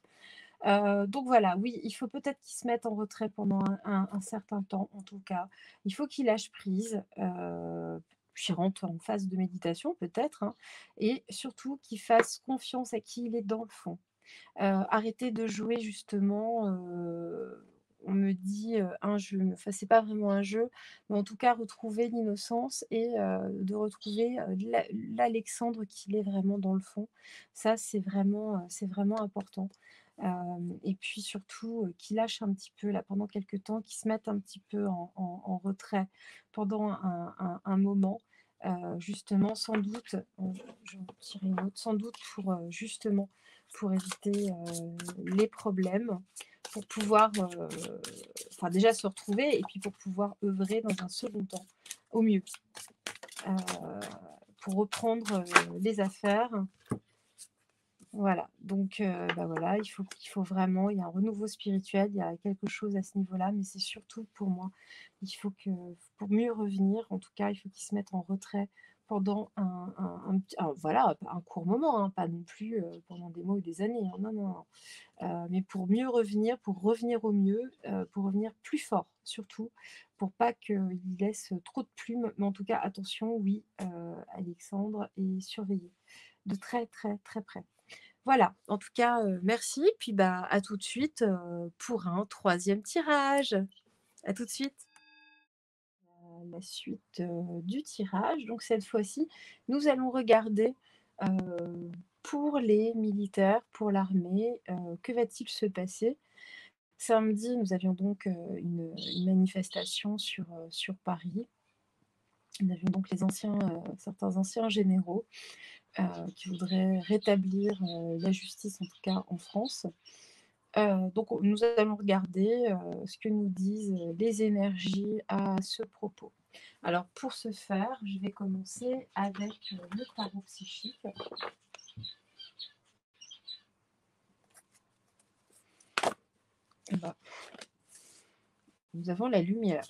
Donc voilà, oui, il faut peut-être qu'il se mette en retrait pendant un certain temps, en tout cas. Il faut qu'il lâche prise, puis rentre en phase de méditation peut-être, hein, et surtout qu'il fasse confiance à qui il est dans le fond. Arrêter de jouer justement, on me dit, un jeu, mais enfin c'est pas vraiment un jeu, mais en tout cas retrouver l'innocence et de retrouver, l'Alexandre qu'il est vraiment dans le fond. Ça c'est vraiment important. Et puis surtout, qu'il lâche un petit peu là pendant quelque temps, qu'il se mette un petit peu en retrait pendant un moment, justement sans doute, je vais en tirer une autre, sans doute pour, justement pour éviter les problèmes, pour pouvoir déjà se retrouver et puis pour pouvoir œuvrer dans un second temps au mieux, euh, pour reprendre les affaires. Voilà, donc voilà, il faut vraiment, il y a un renouveau spirituel, il y a quelque chose à ce niveau-là, mais c'est surtout pour moi, il faut que, pour mieux revenir, en tout cas, il faut qu'il se mette en retrait pendant voilà, un court moment, hein, pas non plus pendant des mois ou des années, hein, non, non, non. Mais pour mieux revenir, pour revenir au mieux, pour revenir plus fort surtout, pour pas qu'il laisse trop de plumes, mais en tout cas, attention, oui, Alexandre est surveillé de très, très, très près. Voilà, en tout cas, merci. Puis bah, à tout de suite pour un troisième tirage. À tout de suite. La suite du tirage. Donc cette fois-ci, nous allons regarder pour les militaires, pour l'armée, que va-t-il se passer? Samedi, nous avions donc une manifestation sur Paris. Nous avions donc certains anciens généraux qui voudraient rétablir la justice, en tout cas en France. Donc nous allons regarder ce que nous disent les énergies à ce propos. Alors pour ce faire, je vais commencer avec le tarot psychique. Ben, nous avons la lumière.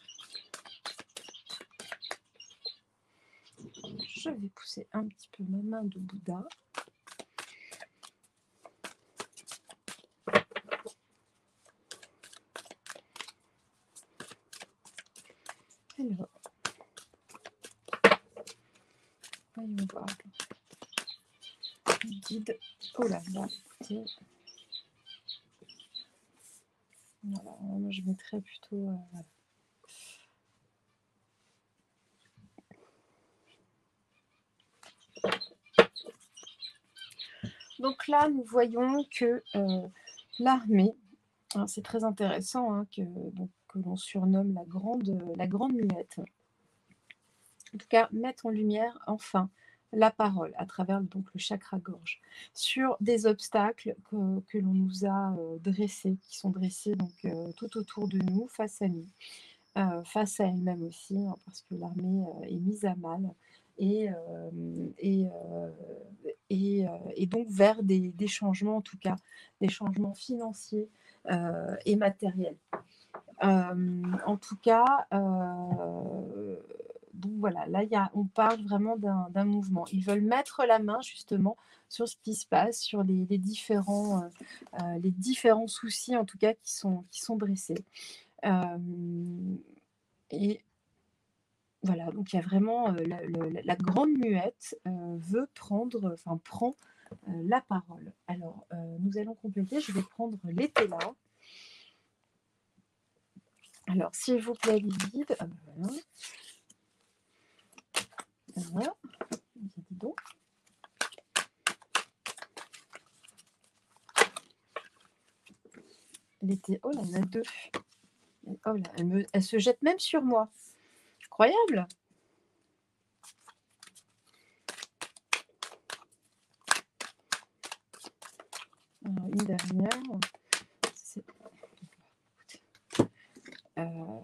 Je vais pousser un petit peu ma main de Bouddha. Alors, voyons voir. Guide. Oh là là. Voilà, moi je mettrais plutôt. Voilà. Donc là, nous voyons que l'armée, c'est très intéressant hein, que l'on surnomme la grande muette. En tout cas, mettre en lumière enfin la parole à travers donc le chakra-gorge sur des obstacles que l'on nous a dressés, qui sont dressés donc tout autour de nous, face à nous, face à elle-même aussi, hein, parce que l'armée est mise à mal et, donc vers des changements, en tout cas des changements financiers et matériels. En tout cas, donc voilà, là on parle vraiment d'un mouvement. Ils veulent mettre la main justement sur ce qui se passe, sur les différents soucis en tout cas qui sont dressés. Et voilà, donc il y a vraiment la grande muette prend la parole. Alors, nous allons compléter. Je vais prendre l'été-là. Alors, s'il vous plaît, les guides. Voilà. Voilà. Dis donc. L'été. Oh là, il y en a deux. Oh là, elle se jette même sur moi. Incroyable. Alors, une dernière.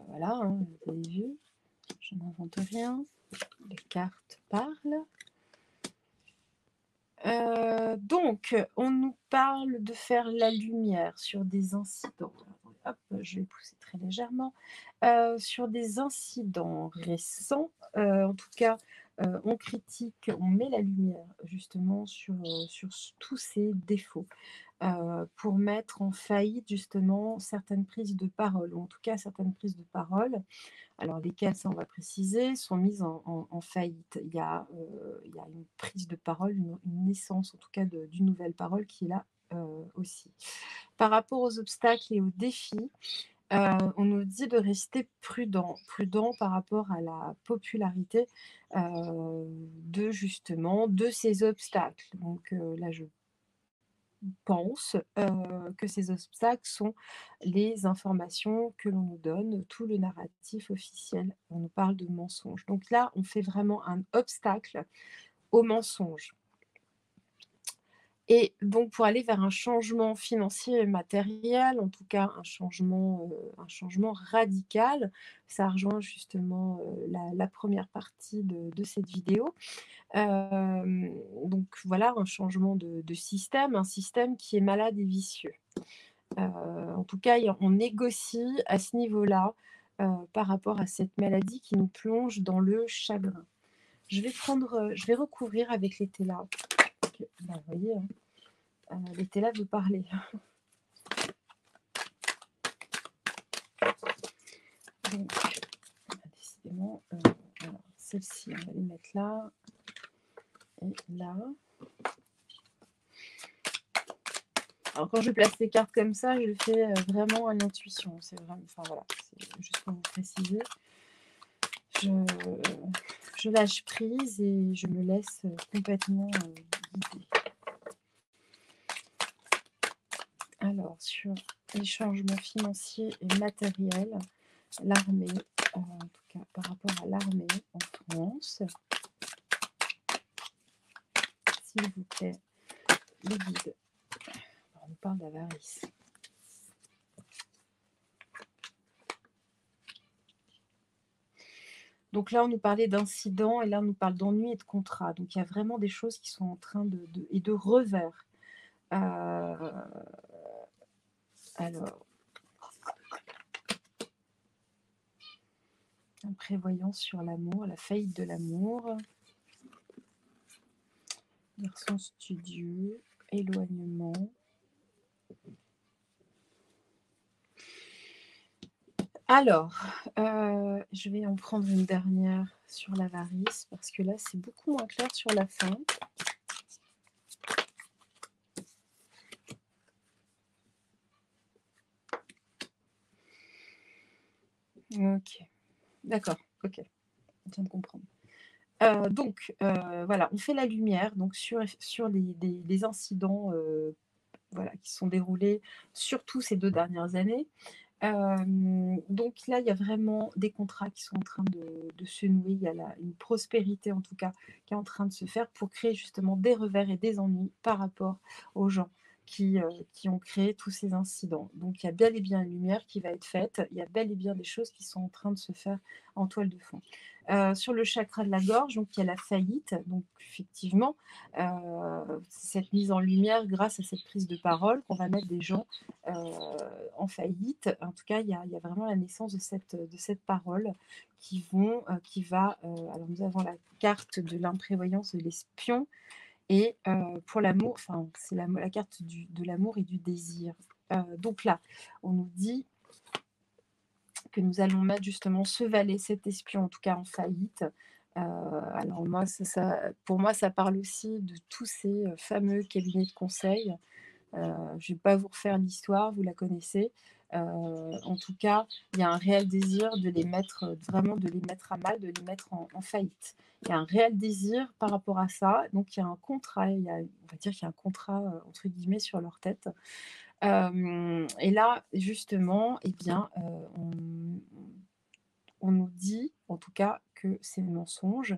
Voilà, hein, vous avez vu. Je n'invente rien. Les cartes parlent. Donc, on nous parle de faire la lumière sur des incidents. Hop, je vais pousser très légèrement. Sur des incidents récents, en tout cas, on critique, on met la lumière justement sur tous ces défauts. Pour mettre en faillite justement certaines prises de parole, ou en tout cas certaines prises de parole. Alors lesquelles, ça on va préciser, sont mises en faillite. Il y a une prise de parole, une naissance en tout cas d'une nouvelle parole qui est là aussi. Par rapport aux obstacles et aux défis, on nous dit de rester prudent par rapport à la popularité de ces obstacles. Donc là, je pense que ces obstacles sont les informations que l'on nous donne, tout le narratif officiel. On nous parle de mensonges. Donc là, on fait vraiment un obstacle au mensonge. Et donc pour aller vers un changement financier et matériel, en tout cas un changement radical, ça rejoint justement la première partie de cette vidéo. Donc voilà, un changement de système, un système qui est malade et vicieux. En tout cas, on négocie à ce niveau-là par rapport à cette maladie qui nous plonge dans le chagrin. Je vais recouvrir avec l'été-là. Vous voyez, l'été-là veut parler. Donc, décidément, celle-ci, on va les mettre là et là. Alors quand je place les cartes comme ça, je le fais vraiment à l'intuition. C'est vraiment, enfin voilà, c'est juste pour vous préciser. Je lâche prise et je me laisse complètement guider. Alors, sur les changements financiers et matériels, l'armée, en tout cas par rapport à l'armée en France, s'il vous plaît, les guides. Alors, on parle d'avarice. Donc là, on nous parlait d'incidents et là, on nous parle d'ennuis et de contrats. Donc il y a vraiment des choses qui sont en train et de revers. Alors, un prévoyance sur l'amour, la faillite de l'amour, garçon studieux, éloignement. Alors, je vais en prendre une dernière sur l'avarice parce que là, c'est beaucoup moins clair sur la fin. Ok, d'accord, ok, on vient de comprendre. Donc, voilà, on fait la lumière donc sur les incidents voilà, qui sont déroulés surtout ces 2 dernières années. Donc là, il y a vraiment des contrats qui sont en train de se nouer. Il y a une prospérité, en tout cas, qui est en train de se faire pour créer justement des revers et des ennuis par rapport aux gens qui ont créé tous ces incidents. Donc il y a bel et bien une lumière qui va être faite. Il y a bel et bien des choses qui sont en train de se faire en toile de fond. Sur le chakra de la gorge, donc il y a la faillite. Donc effectivement, cette mise en lumière grâce à cette prise de parole qu'on va mettre des gens en faillite. En tout cas, il y a vraiment la naissance de cette parole qui va. Alors, nous avons la carte de l'imprévoyance de l'espion et pour l'amour, enfin, c'est la carte de l'amour et du désir. Donc là, on nous dit que nous allons mettre justement ce valet, cet espion, en tout cas en faillite. Alors moi, pour moi, ça parle aussi de tous ces fameux cabinets de conseil. Je ne vais pas vous refaire l'histoire, vous la connaissez. En tout cas, il y a un réel désir de les mettre, vraiment de les mettre à mal, de les mettre en faillite. Il y a un réel désir par rapport à ça. Donc, il y a un contrat, on va dire qu'il y a un contrat, entre guillemets, sur leur tête. Et là, justement, eh bien, on nous dit, en tout cas, que c'est le mensonge.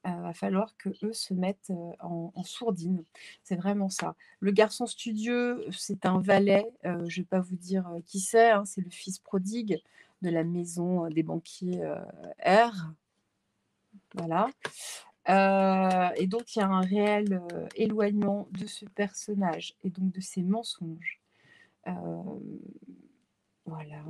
Va falloir qu'eux se mettent en sourdine. C'est vraiment ça. Le garçon studieux, c'est un valet. Je ne vais pas vous dire qui c'est. Hein, c'est le fils prodigue de la maison des banquiers R. Voilà. Et donc, il y a un réel éloignement de ce personnage et donc de ses mensonges. Voilà,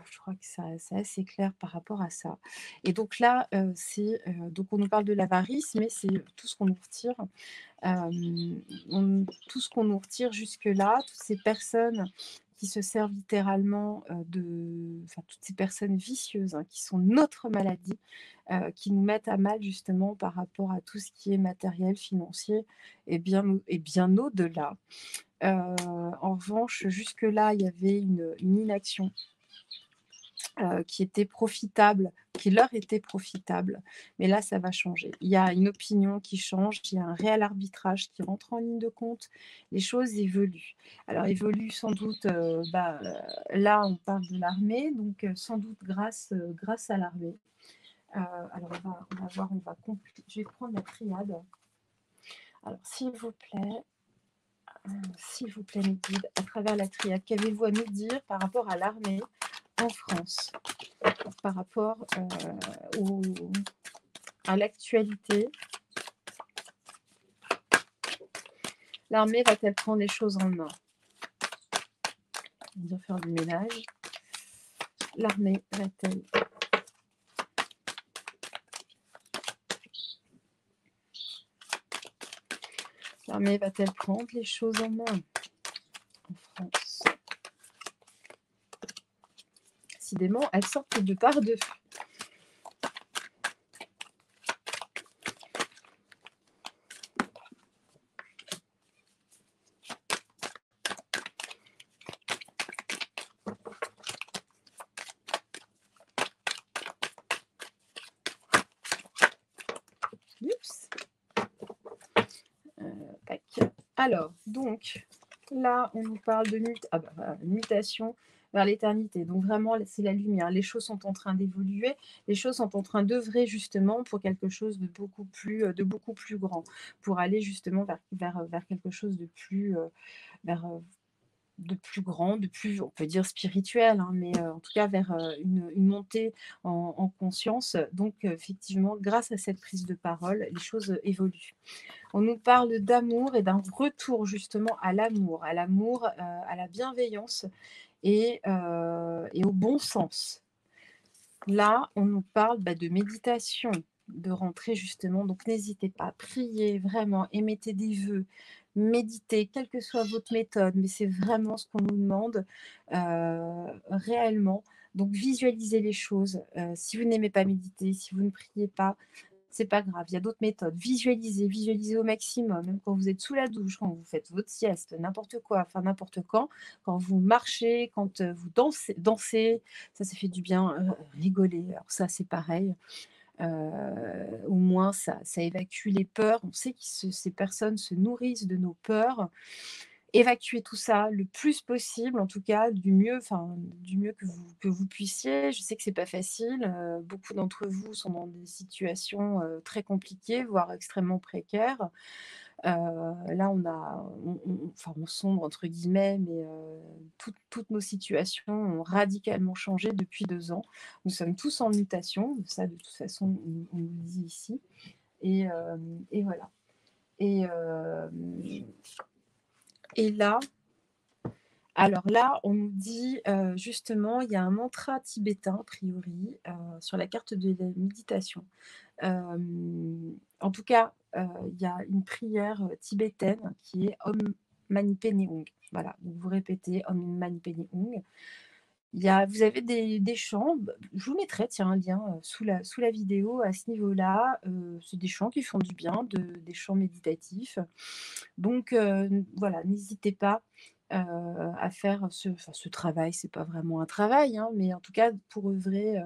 je crois que c'est assez clair par rapport à ça. Et donc là, donc on nous parle de l'avarice, mais c'est tout ce qu'on nous retire. Tout ce qu'on nous retire jusque-là, toutes ces personnes qui se servent littéralement enfin toutes ces personnes vicieuses hein, qui sont notre maladie, qui nous mettent à mal justement par rapport à tout ce qui est matériel, financier et bien au-delà. En revanche, jusque-là, il y avait une inaction qui était profitable, qui leur était profitable. Mais là, ça va changer. Il y a une opinion qui change, il y a un réel arbitrage qui rentre en ligne de compte. Les choses évoluent. Alors, évoluent sans doute, là, on parle de l'armée, donc sans doute grâce à l'armée. Alors, on va voir, je vais prendre la triade. Alors, s'il vous plaît, mes guides, à travers la triade, qu'avez-vous à nous dire par rapport à l'armée en France, par rapport à l'actualité? L'armée va-t-elle prendre les choses en main? On va faire du ménage. L'armée va-t-elle prendre les choses en main en France? Décidément, elles sortent de par deux. Oups. Alors, donc, Là, on nous parle de voilà, mutation vers l'éternité. Donc vraiment, c'est la lumière. Les choses sont en train d'évoluer. Les choses sont en train d'œuvrer justement pour quelque chose de beaucoup plus grand, pour aller justement vers quelque chose vers, de plus grand, de plus, on peut dire spirituel, hein, mais en tout cas vers une montée en conscience. Donc effectivement, grâce à cette prise de parole, les choses évoluent. On nous parle d'amour et d'un retour justement à l'amour, à la bienveillance et au bon sens. Là, on nous parle de méditation, de rentrer justement. Donc n'hésitez pas, priez vraiment, émettez des vœux, méditez, quelle que soit votre méthode, mais c'est vraiment ce qu'on nous demande réellement. Donc visualisez les choses. Si vous n'aimez pas méditer, si vous ne priez pas, c'est pas grave, il y a d'autres méthodes. Visualisez, visualisez au maximum, même quand vous êtes sous la douche, quand vous faites votre sieste, n'importe quoi, enfin n'importe quand vous marchez, quand vous dansez, ça fait du bien, rigoler. Alors ça, c'est pareil. Au moins, ça évacue les peurs. On sait que ces personnes se nourrissent de nos peurs. Évacuer tout ça le plus possible, en tout cas du mieux que vous puissiez. Je sais que c'est pas facile, beaucoup d'entre vous sont dans des situations, très compliquées, voire extrêmement précaires. Là on «sombre» entre guillemets, mais toutes nos situations ont radicalement changé depuis 2 ans. Nous sommes tous en mutation, ça de toute façon on nous le dit ici et voilà et hem et là Alors là, on nous dit, justement, il y a un mantra tibétain, a priori, sur la carte de la méditation. En tout cas, il y a une prière, tibétaine qui est Om Mani Padme Hum. Voilà, donc vous répétez Om Mani Padme Hum. Vous avez des chants, je vous mettrai tiens un lien, sous la vidéo à ce niveau-là, c'est des chants qui font du bien, des chants méditatifs. Donc voilà, n'hésitez pas, à faire ce travail. C'est pas vraiment un travail, hein, mais en tout cas pour œuvrer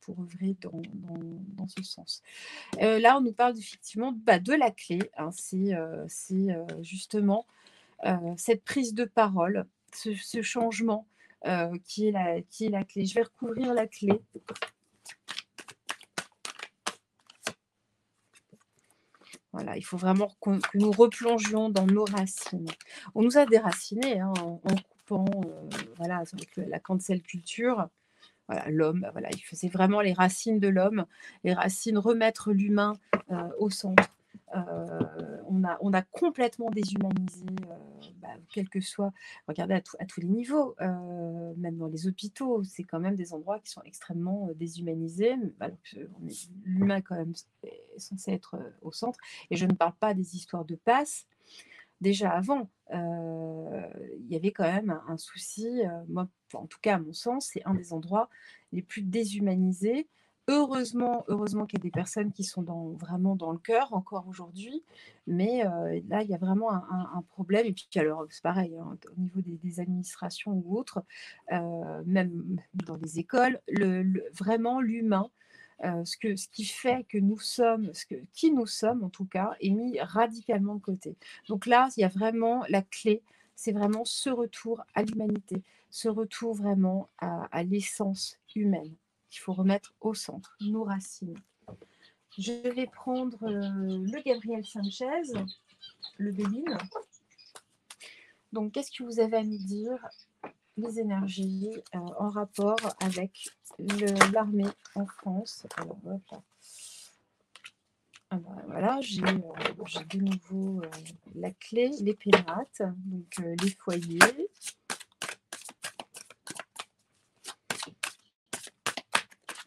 dans ce sens. Là, on nous parle effectivement, de la clé, hein. C'est justement, cette prise de parole, ce changement, qui est la clé. Je vais recouvrir la clé. Voilà, il faut vraiment que nous replongions dans nos racines. On nous a déracinés, hein, en coupant, voilà, avec la cancel culture. Voilà, l'homme, voilà, c'est vraiment les racines de l'homme, les racines, remettre l'humain au centre. On a complètement déshumanisé, quel que soit, regardez à tous les niveaux, même dans les hôpitaux, c'est quand même des endroits qui sont extrêmement déshumanisés, alors que l'humain quand même est censé être au centre. Et je ne parle pas des histoires de passe. Déjà avant, il y avait quand même un souci, moi, en tout cas à mon sens, c'est un des endroits les plus déshumanisés. Heureusement qu'il y a des personnes qui sont vraiment dans le cœur encore aujourd'hui, mais là, il y a vraiment un problème. Et puis alors, c'est pareil, hein, au niveau des administrations ou autres, même dans les écoles, vraiment l'humain, ce qui fait que nous sommes, qui nous sommes en tout cas, est mis radicalement de côté. Donc là, il y a vraiment la clé, c'est vraiment ce retour à l'humanité, ce retour vraiment à l'essence humaine qu'il faut remettre au centre, nos racines. Je vais prendre le Gabriel Sanchez, le Béline. Donc, qu'est-ce que vous avez à nous dire, les énergies en rapport avec l'armée en France? Alors, voilà, j'ai de nouveau la clé, les pénates, donc les foyers.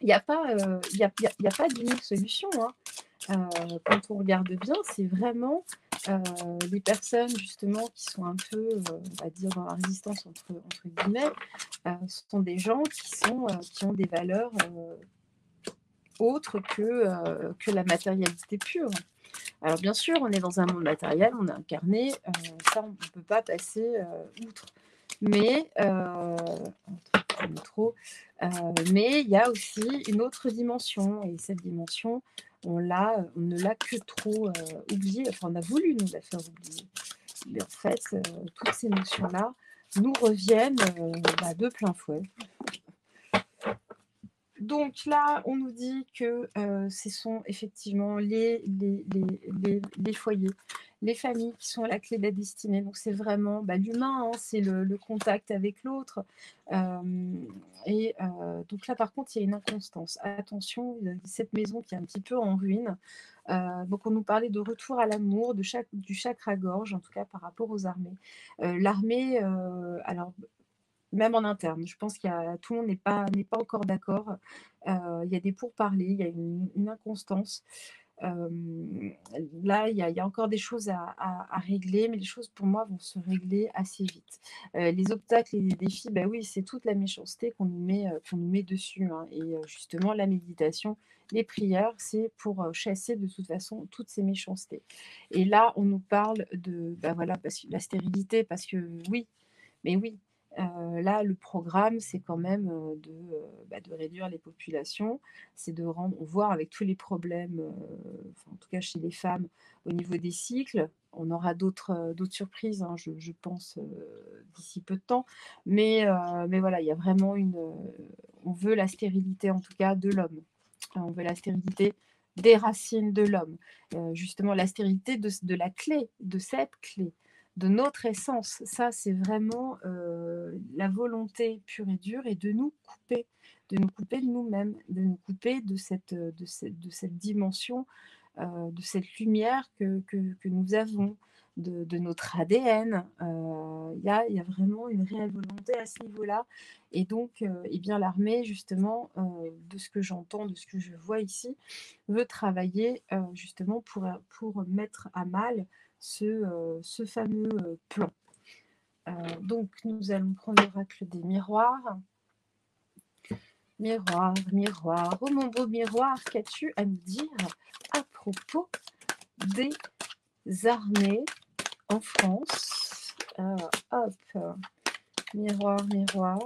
Il n'y a pas d'unique solution, hein. Quand on regarde bien, c'est vraiment les personnes justement qui sont un peu, on va dire, dans la résistance entre guillemets, ce sont des gens qui ont des valeurs autres que la matérialité pure. Alors bien sûr, on est dans un monde matériel, on est incarné, ça on ne peut pas passer outre. Mais mais il y a aussi une autre dimension, et cette dimension, on ne l'a que trop oubliée, enfin on a voulu nous la faire oublier. mais en fait, toutes ces notions-là nous reviennent de plein fouet. Donc là, on nous dit que ce sont effectivement les foyers, les familles qui sont la clé de la destinée. Donc c'est vraiment l'humain, hein, c'est le contact avec l'autre. Donc là, par contre, il y a une inconstance. Attention, il y a cette maison qui est un petit peu en ruine. Donc on nous parlait de retour à l'amour, du chakra-gorge, en tout cas par rapport aux armées. L'armée, alors même en interne, je pense qu'il y a tout le monde n'est pas encore d'accord. Il y a des pourparlers, il y a une inconstance. Là, il y a encore des choses à régler, mais les choses pour moi vont se régler assez vite. Les obstacles et les défis, oui, c'est toute la méchanceté qu'on nous met dessus, hein. Et justement, la méditation, les prières, c'est pour chasser de toute façon toutes ces méchancetés. Et là, on nous parle de voilà, la stérilité, parce que oui, mais oui, là, le programme, c'est quand même de réduire les populations, c'est de rendre, voir avec tous les problèmes, en tout cas chez les femmes, au niveau des cycles. On aura d'autres surprises, hein, je pense, d'ici peu de temps. Mais voilà, il y a vraiment on veut la stérilité, en tout cas, de l'homme. On veut la stérilité des racines de l'homme. Justement, la stérilité de la clé, de cette clé, de notre essence. Ça, c'est vraiment la volonté pure et dure, et de nous couper de nous-mêmes, de nous couper de cette dimension, de cette lumière que nous avons, de notre ADN. Il y a vraiment une réelle volonté à ce niveau-là. Et donc, l'armée, justement, de ce que j'entends, de ce que je vois ici, veut travailler justement pour mettre à mal ce fameux plan. Donc, nous allons prendre l'oracle des miroirs. Miroir, miroir, oh mon beau miroir, qu'as-tu à nous dire à propos des armées en France? Hop, miroir, miroir,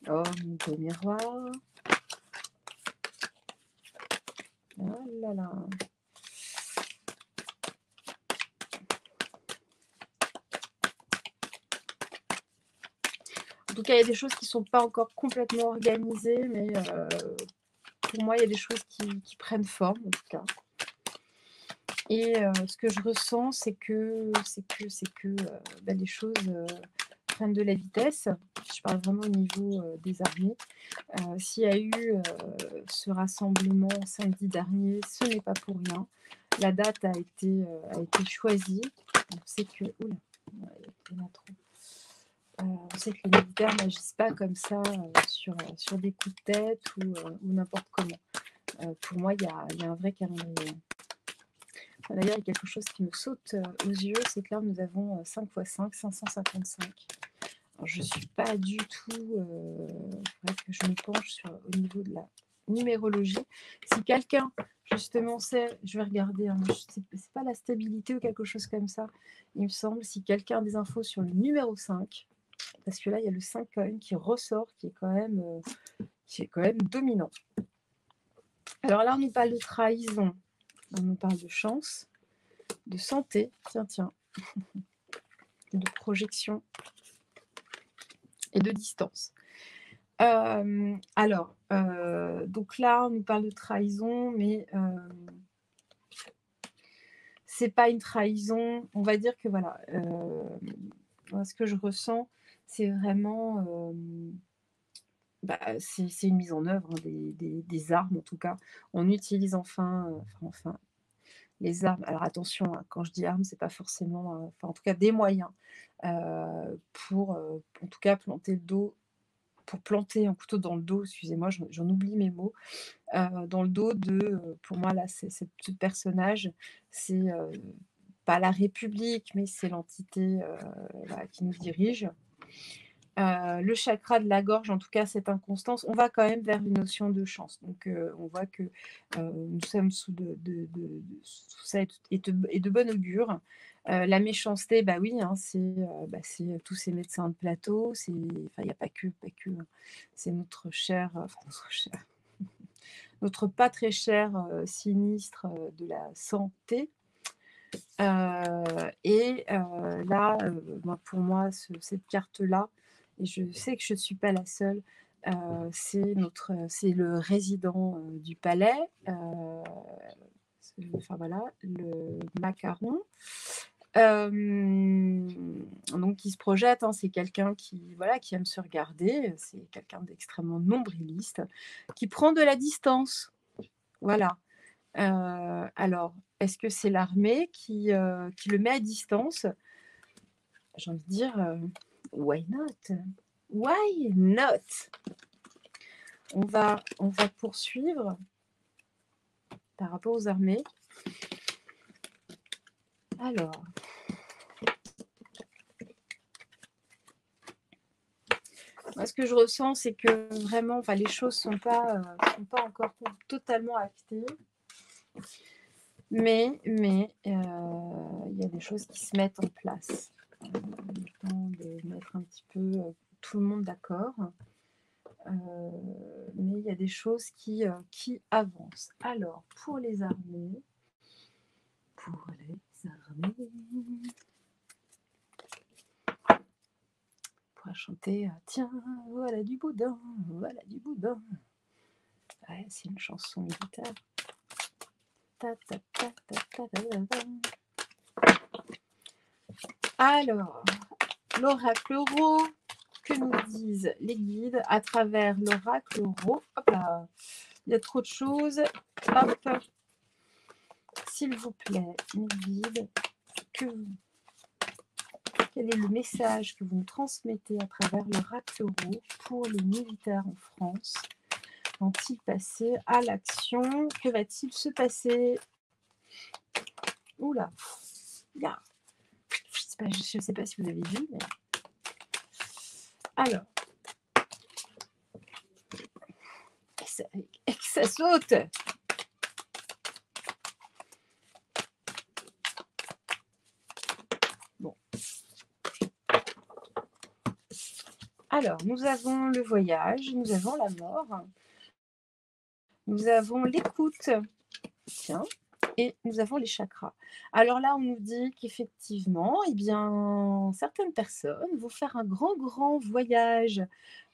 oh mon beau miroir. Oh là là. En tout cas, il y a des choses qui ne sont pas encore complètement organisées, mais pour moi, il y a des choses qui prennent forme, en tout cas. Et ce que je ressens, c'est que les choses prennent de la vitesse. Je parle vraiment au niveau des armées. S'il y a eu ce rassemblement samedi dernier, ce n'est pas pour rien. La date a été choisie. On sait que... Oula, il y en a trop. On sait que les militaires n'agissent pas comme ça sur des coups de tête ou n'importe comment. Pour moi, il y a un vrai calendrier. D'ailleurs, il y a quelque chose qui me saute aux yeux, c'est que là, nous avons 5 x 5, 555. Alors, je ne suis pas du tout... faudrait que je me penche au niveau de la numérologie. Si quelqu'un, justement, sait, je vais regarder, hein, c'est pas la stabilité ou quelque chose comme ça, il me semble, si quelqu'un a des infos sur le numéro 5, parce que là, il y a le 5 quand même qui ressort, qui est quand même dominant. Alors là, on nous parle de trahison, on nous parle de chance, de santé, tiens, de projection et de distance. Donc là, on nous parle de trahison, mais c'est pas une trahison. On va dire que voilà, ce que je ressens, c'est vraiment, c'est une mise en œuvre, hein, des armes en tout cas. On utilise enfin les armes. Alors attention, hein, quand je dis armes, c'est pas forcément, en tout cas des moyens pour, en tout cas, planter le dos. Pour planter un couteau dans le dos, excusez-moi, j'en oublie mes mots, dans le dos pour moi là, ce personnage, c'est pas la République, mais c'est l'entité qui nous dirige. Le chakra de la gorge, en tout cas, cette inconstance, on va quand même vers une notion de chance. Donc, on voit que nous sommes sous ça et de bon augure. La méchanceté, oui, hein, c'est tous ces médecins de plateau. Il n'y a pas que, hein. C'est notre cher, notre pas très cher sinistre de la santé. Là, moi, pour moi, cette carte-là, et je sais que je ne suis pas la seule, c'est le résident du palais, enfin voilà, le macaron. Donc qui se projette, hein, c'est quelqu'un qui, voilà, qui aime se regarder, c'est quelqu'un d'extrêmement nombriliste, qui prend de la distance. Voilà. Alors, est-ce que c'est l'armée qui le met à distance? J'ai envie de dire, why not? Why not? On va poursuivre par rapport aux armées. Alors, moi, ce que je ressens, c'est que vraiment, enfin, les choses sont pas encore totalement actées. Mais il y a des choses qui se mettent en place. Le temps de mettre un petit peu tout le monde d'accord. Mais il y a des choses qui avancent. Alors, pour les armées, on pourra chanter tiens, voilà du boudin, voilà du boudin. Ouais, c'est une chanson militaire. Alors, l'oracle euro, que nous disent les guides à travers l'oracle euro? Hop là, il y a trop de choses. Hop, s'il vous plaît, mes guides, quel est le message que vous nous transmettez à travers l'oracle euro pour les militaires en France? Vont-ils passer à l'action? Que va-t-il se passer? Oula, regarde. Je ne sais pas si vous avez vu, mais... Alors, et que ça saute. Bon. Alors, nous avons le voyage, nous avons la mort, nous avons l'écoute, tiens, et nous avons les chakras. Alors là, on nous dit qu'effectivement, eh bien, certaines personnes vont faire un grand voyage.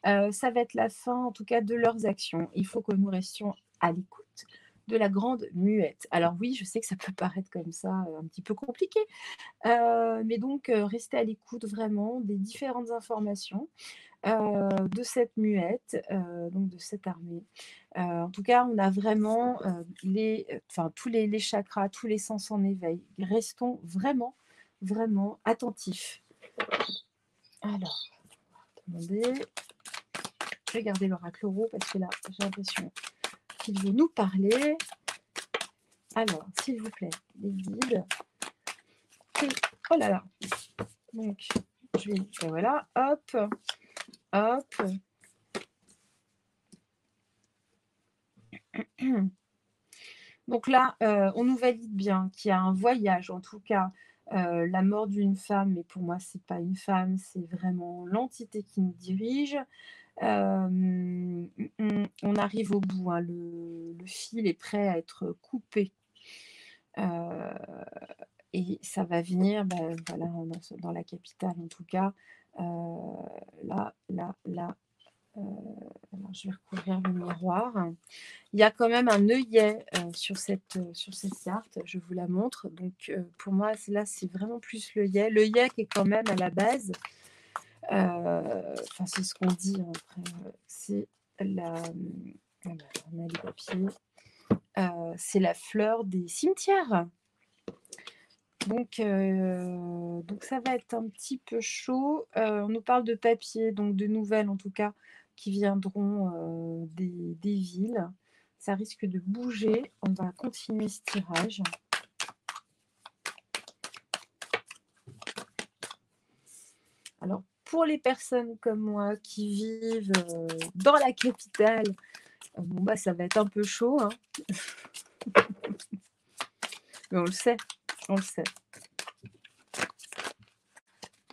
Ça va être la fin, en tout cas, de leurs actions. Il faut que nous restions à l'écoute de la grande muette. Alors oui, je sais que ça peut paraître comme ça un petit peu compliqué, mais donc restez à l'écoute vraiment des différentes informations de cette muette, donc de cette armée. En tout cas, on a vraiment tous les chakras, tous les sens en éveil. Restons vraiment attentifs. Alors, attendez, je vais garder l'oracle euro parce que là, j'ai l'impression qu'il veut nous parler. Alors, s'il vous plaît, les guides. Oh là là. Donc, je vais, ben voilà, hop. Donc là, on nous valide bien qu'il y a un voyage, en tout cas, la mort d'une femme, mais pour moi, c'est pas une femme, c'est vraiment l'entité qui nous dirige. On arrive au bout, hein, le fil est prêt à être coupé. Et ça va venir, ben, voilà, dans la capitale, en tout cas. Là. Alors, je vais recouvrir le miroir. Il y a quand même un œillet sur cette carte, je vous la montre. Donc pour moi, là, c'est vraiment plus l'œillet. L'œillet qui est quand même à la base, enfin c'est ce qu'on dit, hein, après, c'est la... on a les papiers. C'est la fleur des cimetières. Donc ça va être un petit peu chaud. On nous parle de papier, donc de nouvelles en tout cas, qui viendront des villes. Ça risque de bouger. On va continuer ce tirage. Alors, pour les personnes comme moi qui vivent dans la capitale, bon, bah, ça va être un peu chaud, hein. Mais on le sait.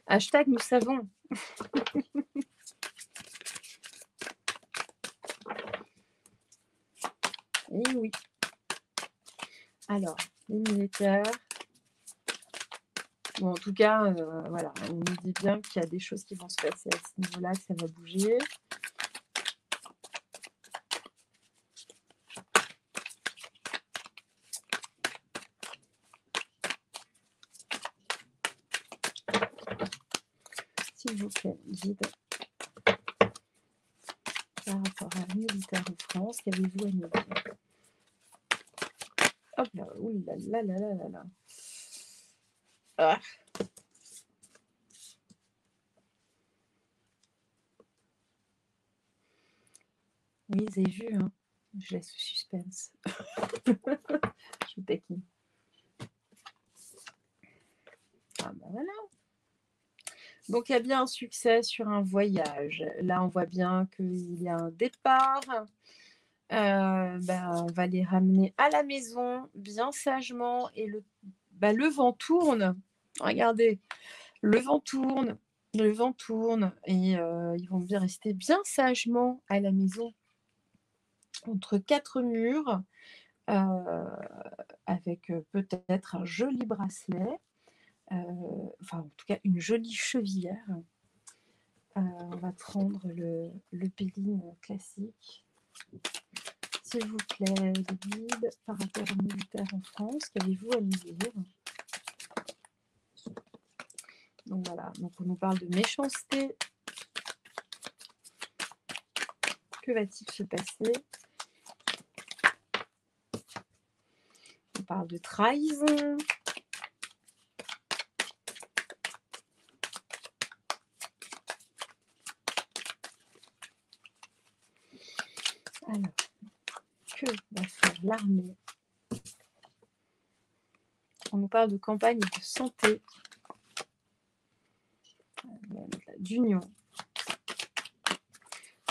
Hashtag nous savons. Et oui. Alors, les militaires. Bon, en tout cas, voilà, on nous dit bien qu'il y a des choses qui vont se passer à ce niveau-là, que ça va bouger. S'il vous plaît, guide par rapport à un militaire en France, qu'avez-vous à nous dire? Hop là, ouh là là là là là là. Ah. Oui, vous avez vu, hein, je laisse le suspense. Je vous taquine. Ah ben voilà. Donc il y a bien un succès sur un voyage. Là, on voit bien qu'il y a un départ. On va les ramener à la maison bien sagement et le vent tourne. Regardez, le vent tourne et ils vont bien rester bien sagement à la maison entre quatre murs avec peut-être un joli bracelet, enfin en tout cas une jolie chevillère. On va prendre le Péline classique. S'il vous plaît, le guide par rapport aux militaires en France, qu'avez-vous à nous dire? Donc voilà, donc on nous parle de méchanceté. Que va-t-il se passer? On parle de trahison. Alors, que va faire l'armée? On nous parle de campagne de santé, d'union.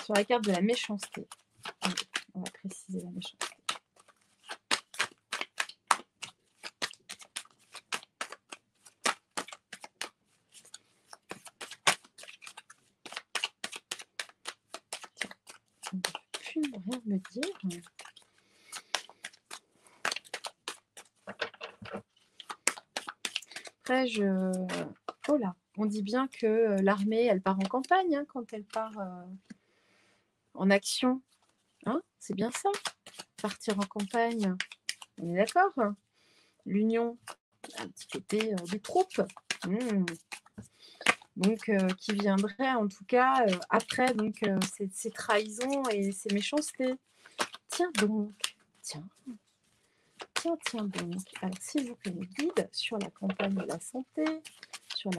Sur la carte de la méchanceté. On va préciser la méchanceté. Tiens, on ne peut plus rien me dire. Après, oh là, on dit bien que l'armée, elle part en campagne hein, quand elle part en action. Hein, c'est bien ça, partir en campagne. On est d'accord? L'union, un petit côté des troupes. Donc, qui viendrait en tout cas après donc, ces trahisons et ces méchancetés. Tiens donc, tiens donc. Alors, s'il vous plaît, guide sur la campagne de la santé, sur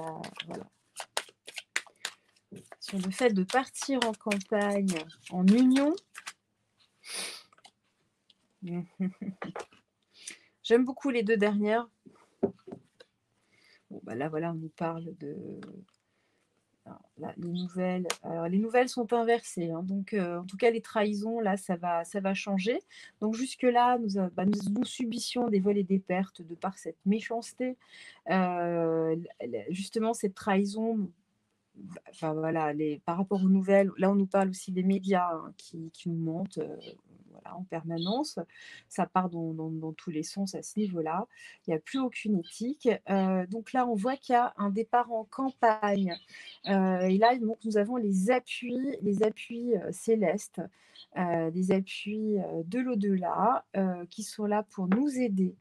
sur le fait de partir en campagne en union. J'aime beaucoup les deux dernières. Bon, bah là, voilà, on nous parle de... Alors, là, les nouvelles sont inversées. Hein, donc, en tout cas, les trahisons, là, ça va changer. Donc, jusque-là, nous subissions des vols et des pertes de par cette méchanceté. Justement, cette trahison, enfin voilà, par rapport aux nouvelles, là on nous parle aussi des médias hein, qui nous mentent voilà, en permanence. Ça part dans tous les sens à ce niveau-là. Il n'y a plus aucune éthique. Donc là, on voit qu'il y a un départ en campagne. Et là, donc, nous avons les appuis célestes, des appuis de l'au-delà qui sont là pour nous aider.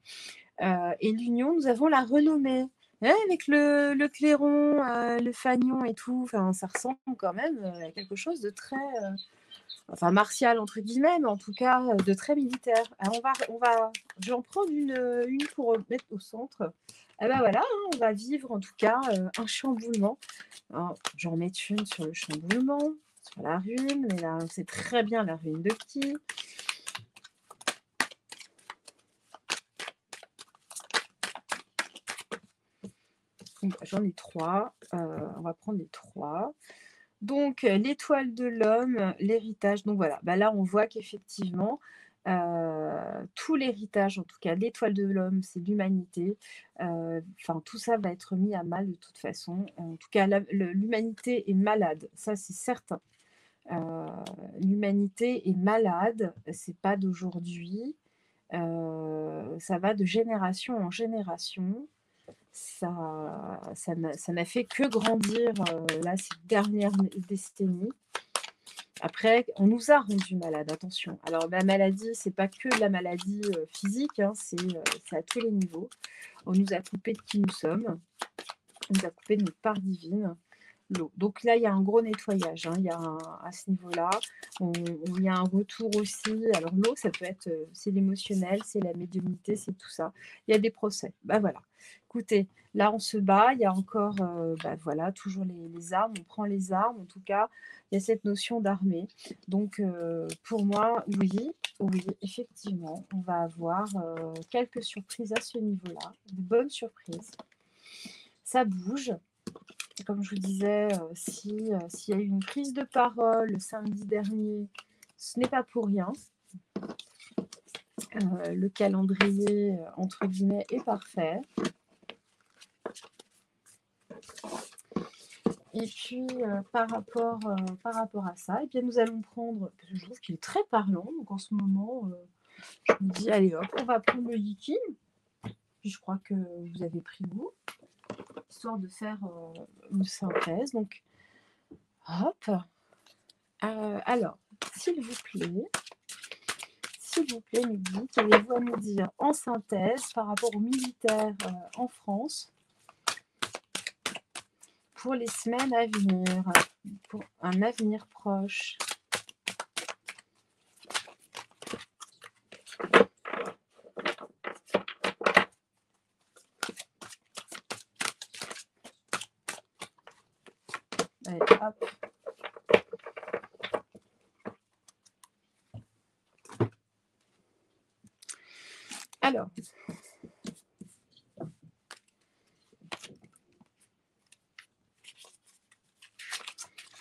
Et l'union, nous avons la renommée. Ouais, avec le clairon, le fanion et tout, enfin, ça ressemble quand même à quelque chose de très, enfin martial entre guillemets, mais en tout cas de très militaire. Alors je vais en prendre une pour mettre au centre. Et ben voilà, hein, on va vivre en tout cas un chamboulement. J'en mets une sur le chamboulement, sur la rune, mais là c'est très bien la rune de qui. J'en ai trois. On va prendre les trois. Donc, l'étoile de l'homme, l'héritage. Donc voilà, là on voit qu'effectivement, tout l'héritage, en tout cas l'étoile de l'homme, c'est l'humanité. Enfin, tout ça va être mis à mal de toute façon. En tout cas, l'humanité est malade, ça c'est certain. L'humanité est malade, c'est pas d'aujourd'hui. Ça va de génération en génération. ça n'a fait que grandir là, ces dernières décennies. Après, on nous a rendu malades, attention. Alors la maladie, c'est pas que la maladie physique, hein, c'est à tous les niveaux. On nous a coupé de qui nous sommes, on nous a coupé de notre part divine, l'eau. Donc là, il y a un gros nettoyage, hein, à ce niveau-là. Il y a un retour aussi. Alors l'eau, ça peut être, c'est l'émotionnel, c'est la médiumnité, c'est tout ça. Il y a des procès. Bah voilà. Écoutez, là, on se bat. Il y a encore, bah voilà, toujours les armes. On prend les armes. En tout cas, il y a cette notion d'armée. Donc, pour moi, oui, effectivement, on va avoir quelques surprises à ce niveau-là, de bonnes surprises. Ça bouge. Comme je vous disais, s'il y a eu une prise de parole le samedi dernier, ce n'est pas pour rien. Le calendrier, entre guillemets, est parfait. Et puis, par rapport à ça, et bien, nous allons prendre, parce que je trouve qu'il est très parlant, donc en ce moment, je me dis, allez hop, on va prendre le Yikin. Puis je crois que vous avez pris goût, histoire de faire une synthèse. Donc, hop. Alors, s'il vous plaît, Mehdi, qu'avez-vous à nous dire en synthèse par rapport aux militaires en France pour les semaines à venir, pour un avenir proche? Allez, hop. Alors,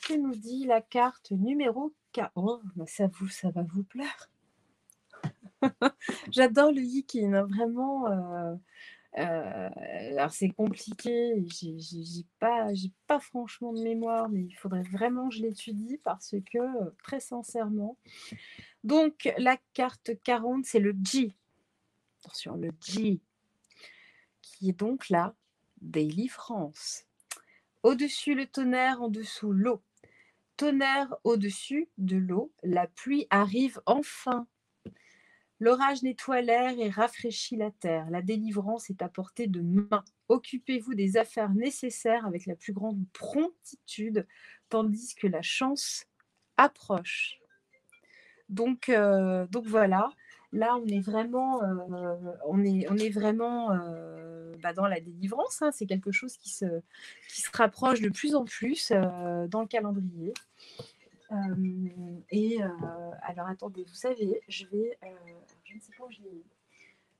que nous dit la carte numéro 4? Oh, bah ça va vous plaire. J'adore le Yikin, hein, vraiment. Alors c'est compliqué, j'ai pas franchement de mémoire, mais il faudrait vraiment que je l'étudie parce que, très sincèrement. Donc la carte 40, c'est le G. Attention, le G, qui est donc la délivrance. Au-dessus le tonnerre, en dessous l'eau. Tonnerre au-dessus de l'eau, la pluie arrive enfin. L'orage nettoie l'air et rafraîchit la terre. La délivrance est à portée de main. Occupez-vous des affaires nécessaires avec la plus grande promptitude, tandis que la chance approche. Donc voilà. Là, on est vraiment, dans la délivrance, hein. C'est quelque chose qui se rapproche de plus en plus dans le calendrier. Alors attendez, vous savez, je ne sais pas où je l'ai mis.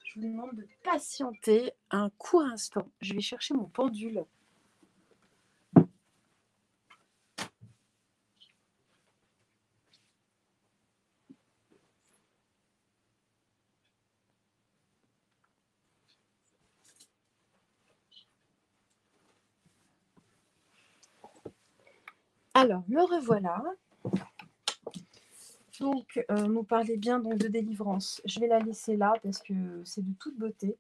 Je vous demande de patienter un court instant. Je vais chercher mon pendule. Alors, me revoilà. Donc, nous parlez bien donc de délivrance. Je vais la laisser là parce que c'est de toute beauté.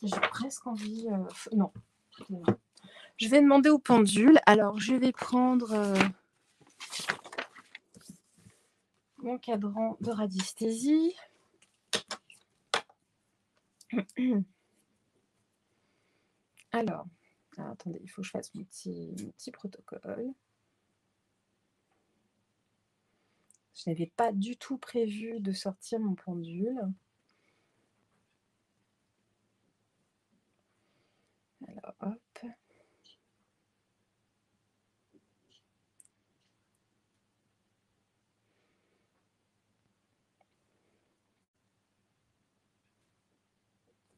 J'ai presque envie... non. Je vais demander au pendule. Alors, je vais prendre mon cadran de radiesthésie. Alors, attendez, il faut que je fasse mon petit protocole. Je n'avais pas du tout prévu de sortir mon pendule. Alors, hop.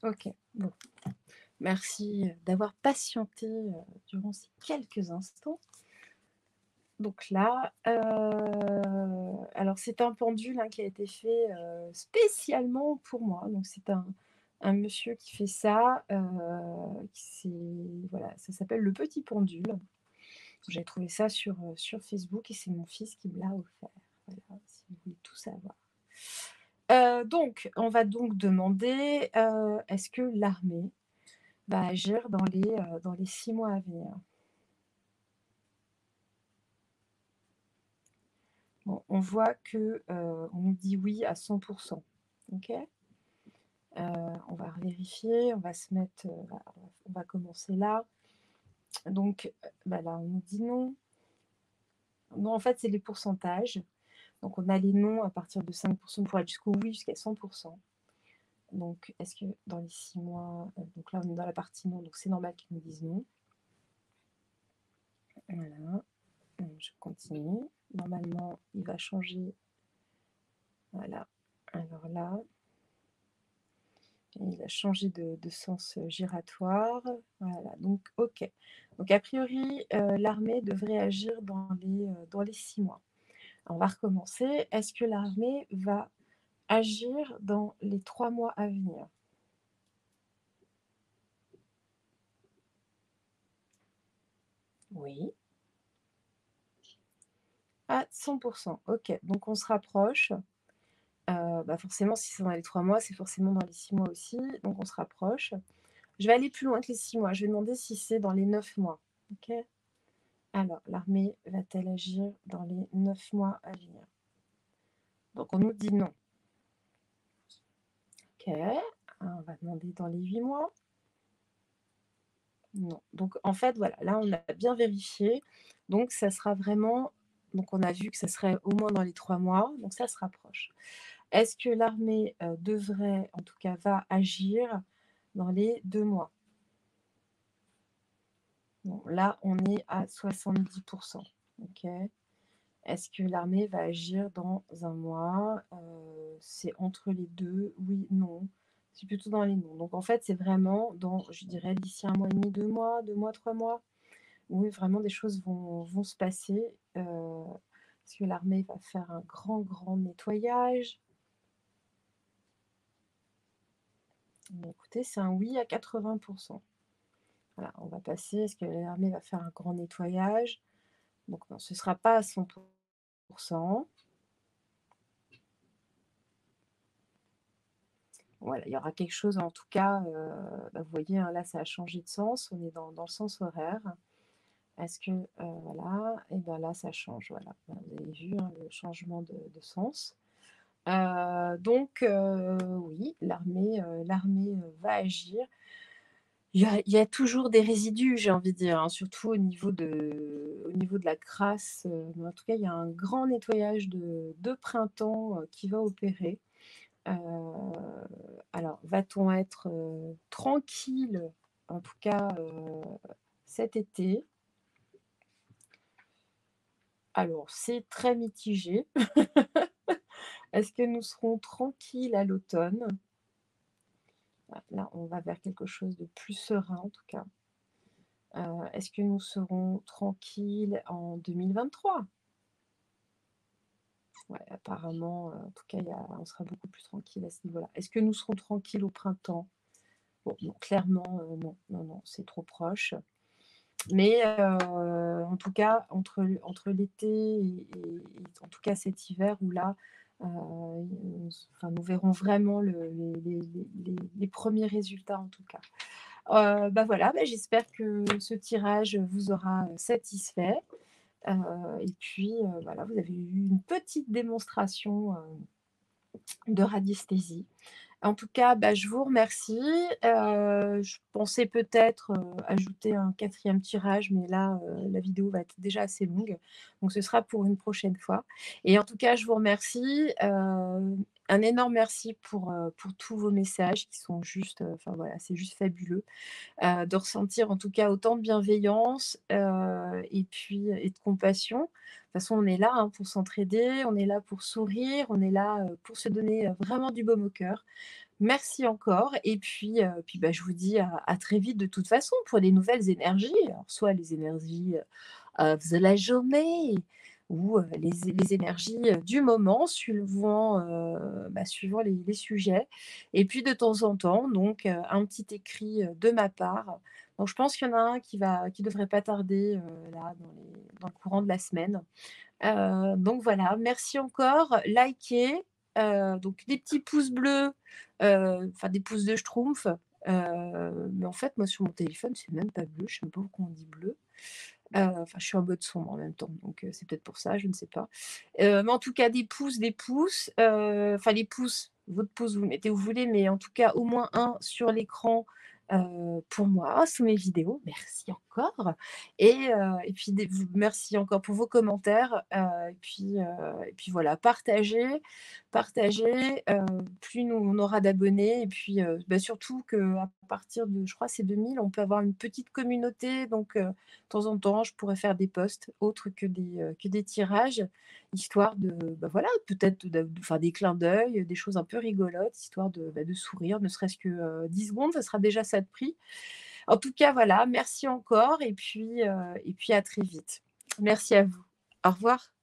Ok, bon. Merci d'avoir patienté durant ces quelques instants. Donc là, alors c'est un pendule qui a été fait spécialement pour moi. Donc c'est un monsieur qui fait ça. Voilà, ça s'appelle le petit pendule. J'ai trouvé ça sur Facebook et c'est mon fils qui me l'a offert. Voilà, si vous voulez tout savoir. Donc on va donc demander, est-ce que l'armée va agir dans les 6 mois à venir? Bon, on voit que, on nous dit oui à 100. OK? On va vérifier, on va se mettre, on va commencer là. Donc, bah, là, on nous dit non. Non, en fait, c'est les pourcentages. Donc on a les non à partir de 5 pour aller jusqu'au oui jusqu'à 100. Donc est-ce que dans les 6 mois, donc là, on est dans la partie non, donc c'est normal qu'ils nous disent non. Voilà, je continue. Normalement, il va changer. Voilà. Alors là, il a changé de sens giratoire. Voilà, donc OK. Donc a priori, l'armée devrait agir dans les 6 mois. On va recommencer. Est-ce que l'armée va agir dans les 3 mois à venir? Oui, à 100. OK, donc on se rapproche. Bah, forcément, si c'est dans les 3 mois, c'est forcément dans les 6 mois aussi, donc on se rapproche. Je vais aller plus loin que les 6 mois. Je vais demander si c'est dans les 9 mois. OK? Alors, l'armée va-t-elle agir dans les 9 mois à venir? Donc on nous dit non. OK. On va demander dans les 8 mois. Non. Donc en fait, voilà, là, on a bien vérifié. Donc ça sera vraiment donc on a vu que ça serait au moins dans les 3 mois, donc ça se rapproche. Est-ce que l'armée, devrait, en tout cas va agir dans les 2 mois? Bon, là, on est à 70. OK. Est-ce que l'armée va agir dans un mois? C'est entre les 2, oui, non. C'est plutôt dans les non. Donc en fait, c'est vraiment dans, je dirais, d'ici 1 mois et demi, 2 mois, 3 mois, où vraiment des choses vont se passer. Est-ce que l'armée va faire un grand, grand nettoyage? Bah, écoutez, c'est un oui à 80. Voilà, on va passer. Est-ce que l'armée va faire un grand nettoyage? Donc non, ce ne sera pas à 100. Voilà, il y aura quelque chose en tout cas, bah, vous voyez, hein, là ça a changé de sens, on est dans le sens horaire. Est-ce que, voilà et ben là ça change, voilà. Vous avez vu, hein, le changement de sens. Donc oui, l'armée, va agir. Il y a toujours des résidus, j'ai envie de dire, hein, surtout au niveau de la crasse, mais en tout cas, il y a un grand nettoyage de printemps, qui va opérer. Heu, alors va-t-on être, tranquille, en tout cas, cet été? Alors c'est très mitigé. Est-ce que nous serons tranquilles à l'automne? Ah, là, on va vers quelque chose de plus serein en tout cas. Est-ce que nous serons tranquilles en 2023? Ouais, apparemment, en tout cas, on sera beaucoup plus tranquille à ce niveau-là. Est-ce que nous serons tranquilles au printemps? Bon, non, clairement, non, non, non, c'est trop proche. Mais en tout cas, entre l'été et en tout cas cet hiver où là, enfin, nous verrons vraiment les premiers résultats en tout cas. Bah, voilà, bah, j'espère que ce tirage vous aura satisfait. Heu et puis, voilà, vous avez eu une petite démonstration, de radiesthésie. En tout cas, bah, je vous remercie. Je pensais peut-être, ajouter un quatrième tirage, mais là, la vidéo va être déjà assez longue, donc ce sera pour une prochaine fois et en tout cas, je vous remercie, un énorme merci pour tous vos messages qui sont juste, enfin voilà, c'est juste fabuleux, de ressentir en tout cas autant de bienveillance, et puis et de compassion. De toute façon, on est là, hein, pour s'entraider, on est là pour sourire, on est là, pour se donner, vraiment du baume au cœur. Merci encore et puis, bah, je vous dis à très vite de toute façon pour les nouvelles énergies. Alors soit les énergies, de la journée ou, les énergies, du moment suivant, bah, suivant les sujets et puis de temps en temps donc, un petit écrit, de ma part. Donc je pense qu'il y en a un qui devrait pas tarder, là dans le courant de la semaine. Donc voilà, merci encore, likez, Donc des petits pouces bleus, enfin des pouces de schtroumpf, mais en fait, moi, sur mon téléphone, c'est même pas bleu, je sais même pas pourquoi on dit bleu. Enfin, je suis en mode sombre en même temps, donc c'est peut-être pour ça, je ne sais pas. Mais en tout cas des pouces, enfin les pouces, votre pouce, vous le mettez où vous voulez, mais en tout cas au moins un sur l'écran, pour moi, sous mes vidéos. Merci encore et puis merci encore pour vos commentaires, et puis voilà, partagez, plus nous on aura d'abonnés et puis, bah, surtout qu'à partir de je crois c'est 2000, on peut avoir une petite communauté donc de temps en temps, je pourrais faire des posts autres que des tirages, histoire de, bah, voilà, peut-être de faire des clins d'œil, des choses un peu rigolotes, histoire de, bah, de sourire, ne serait-ce que, 10 secondes, ça sera déjà ça de prix. En tout cas, voilà, merci encore et puis à très vite. Merci à vous. Au revoir.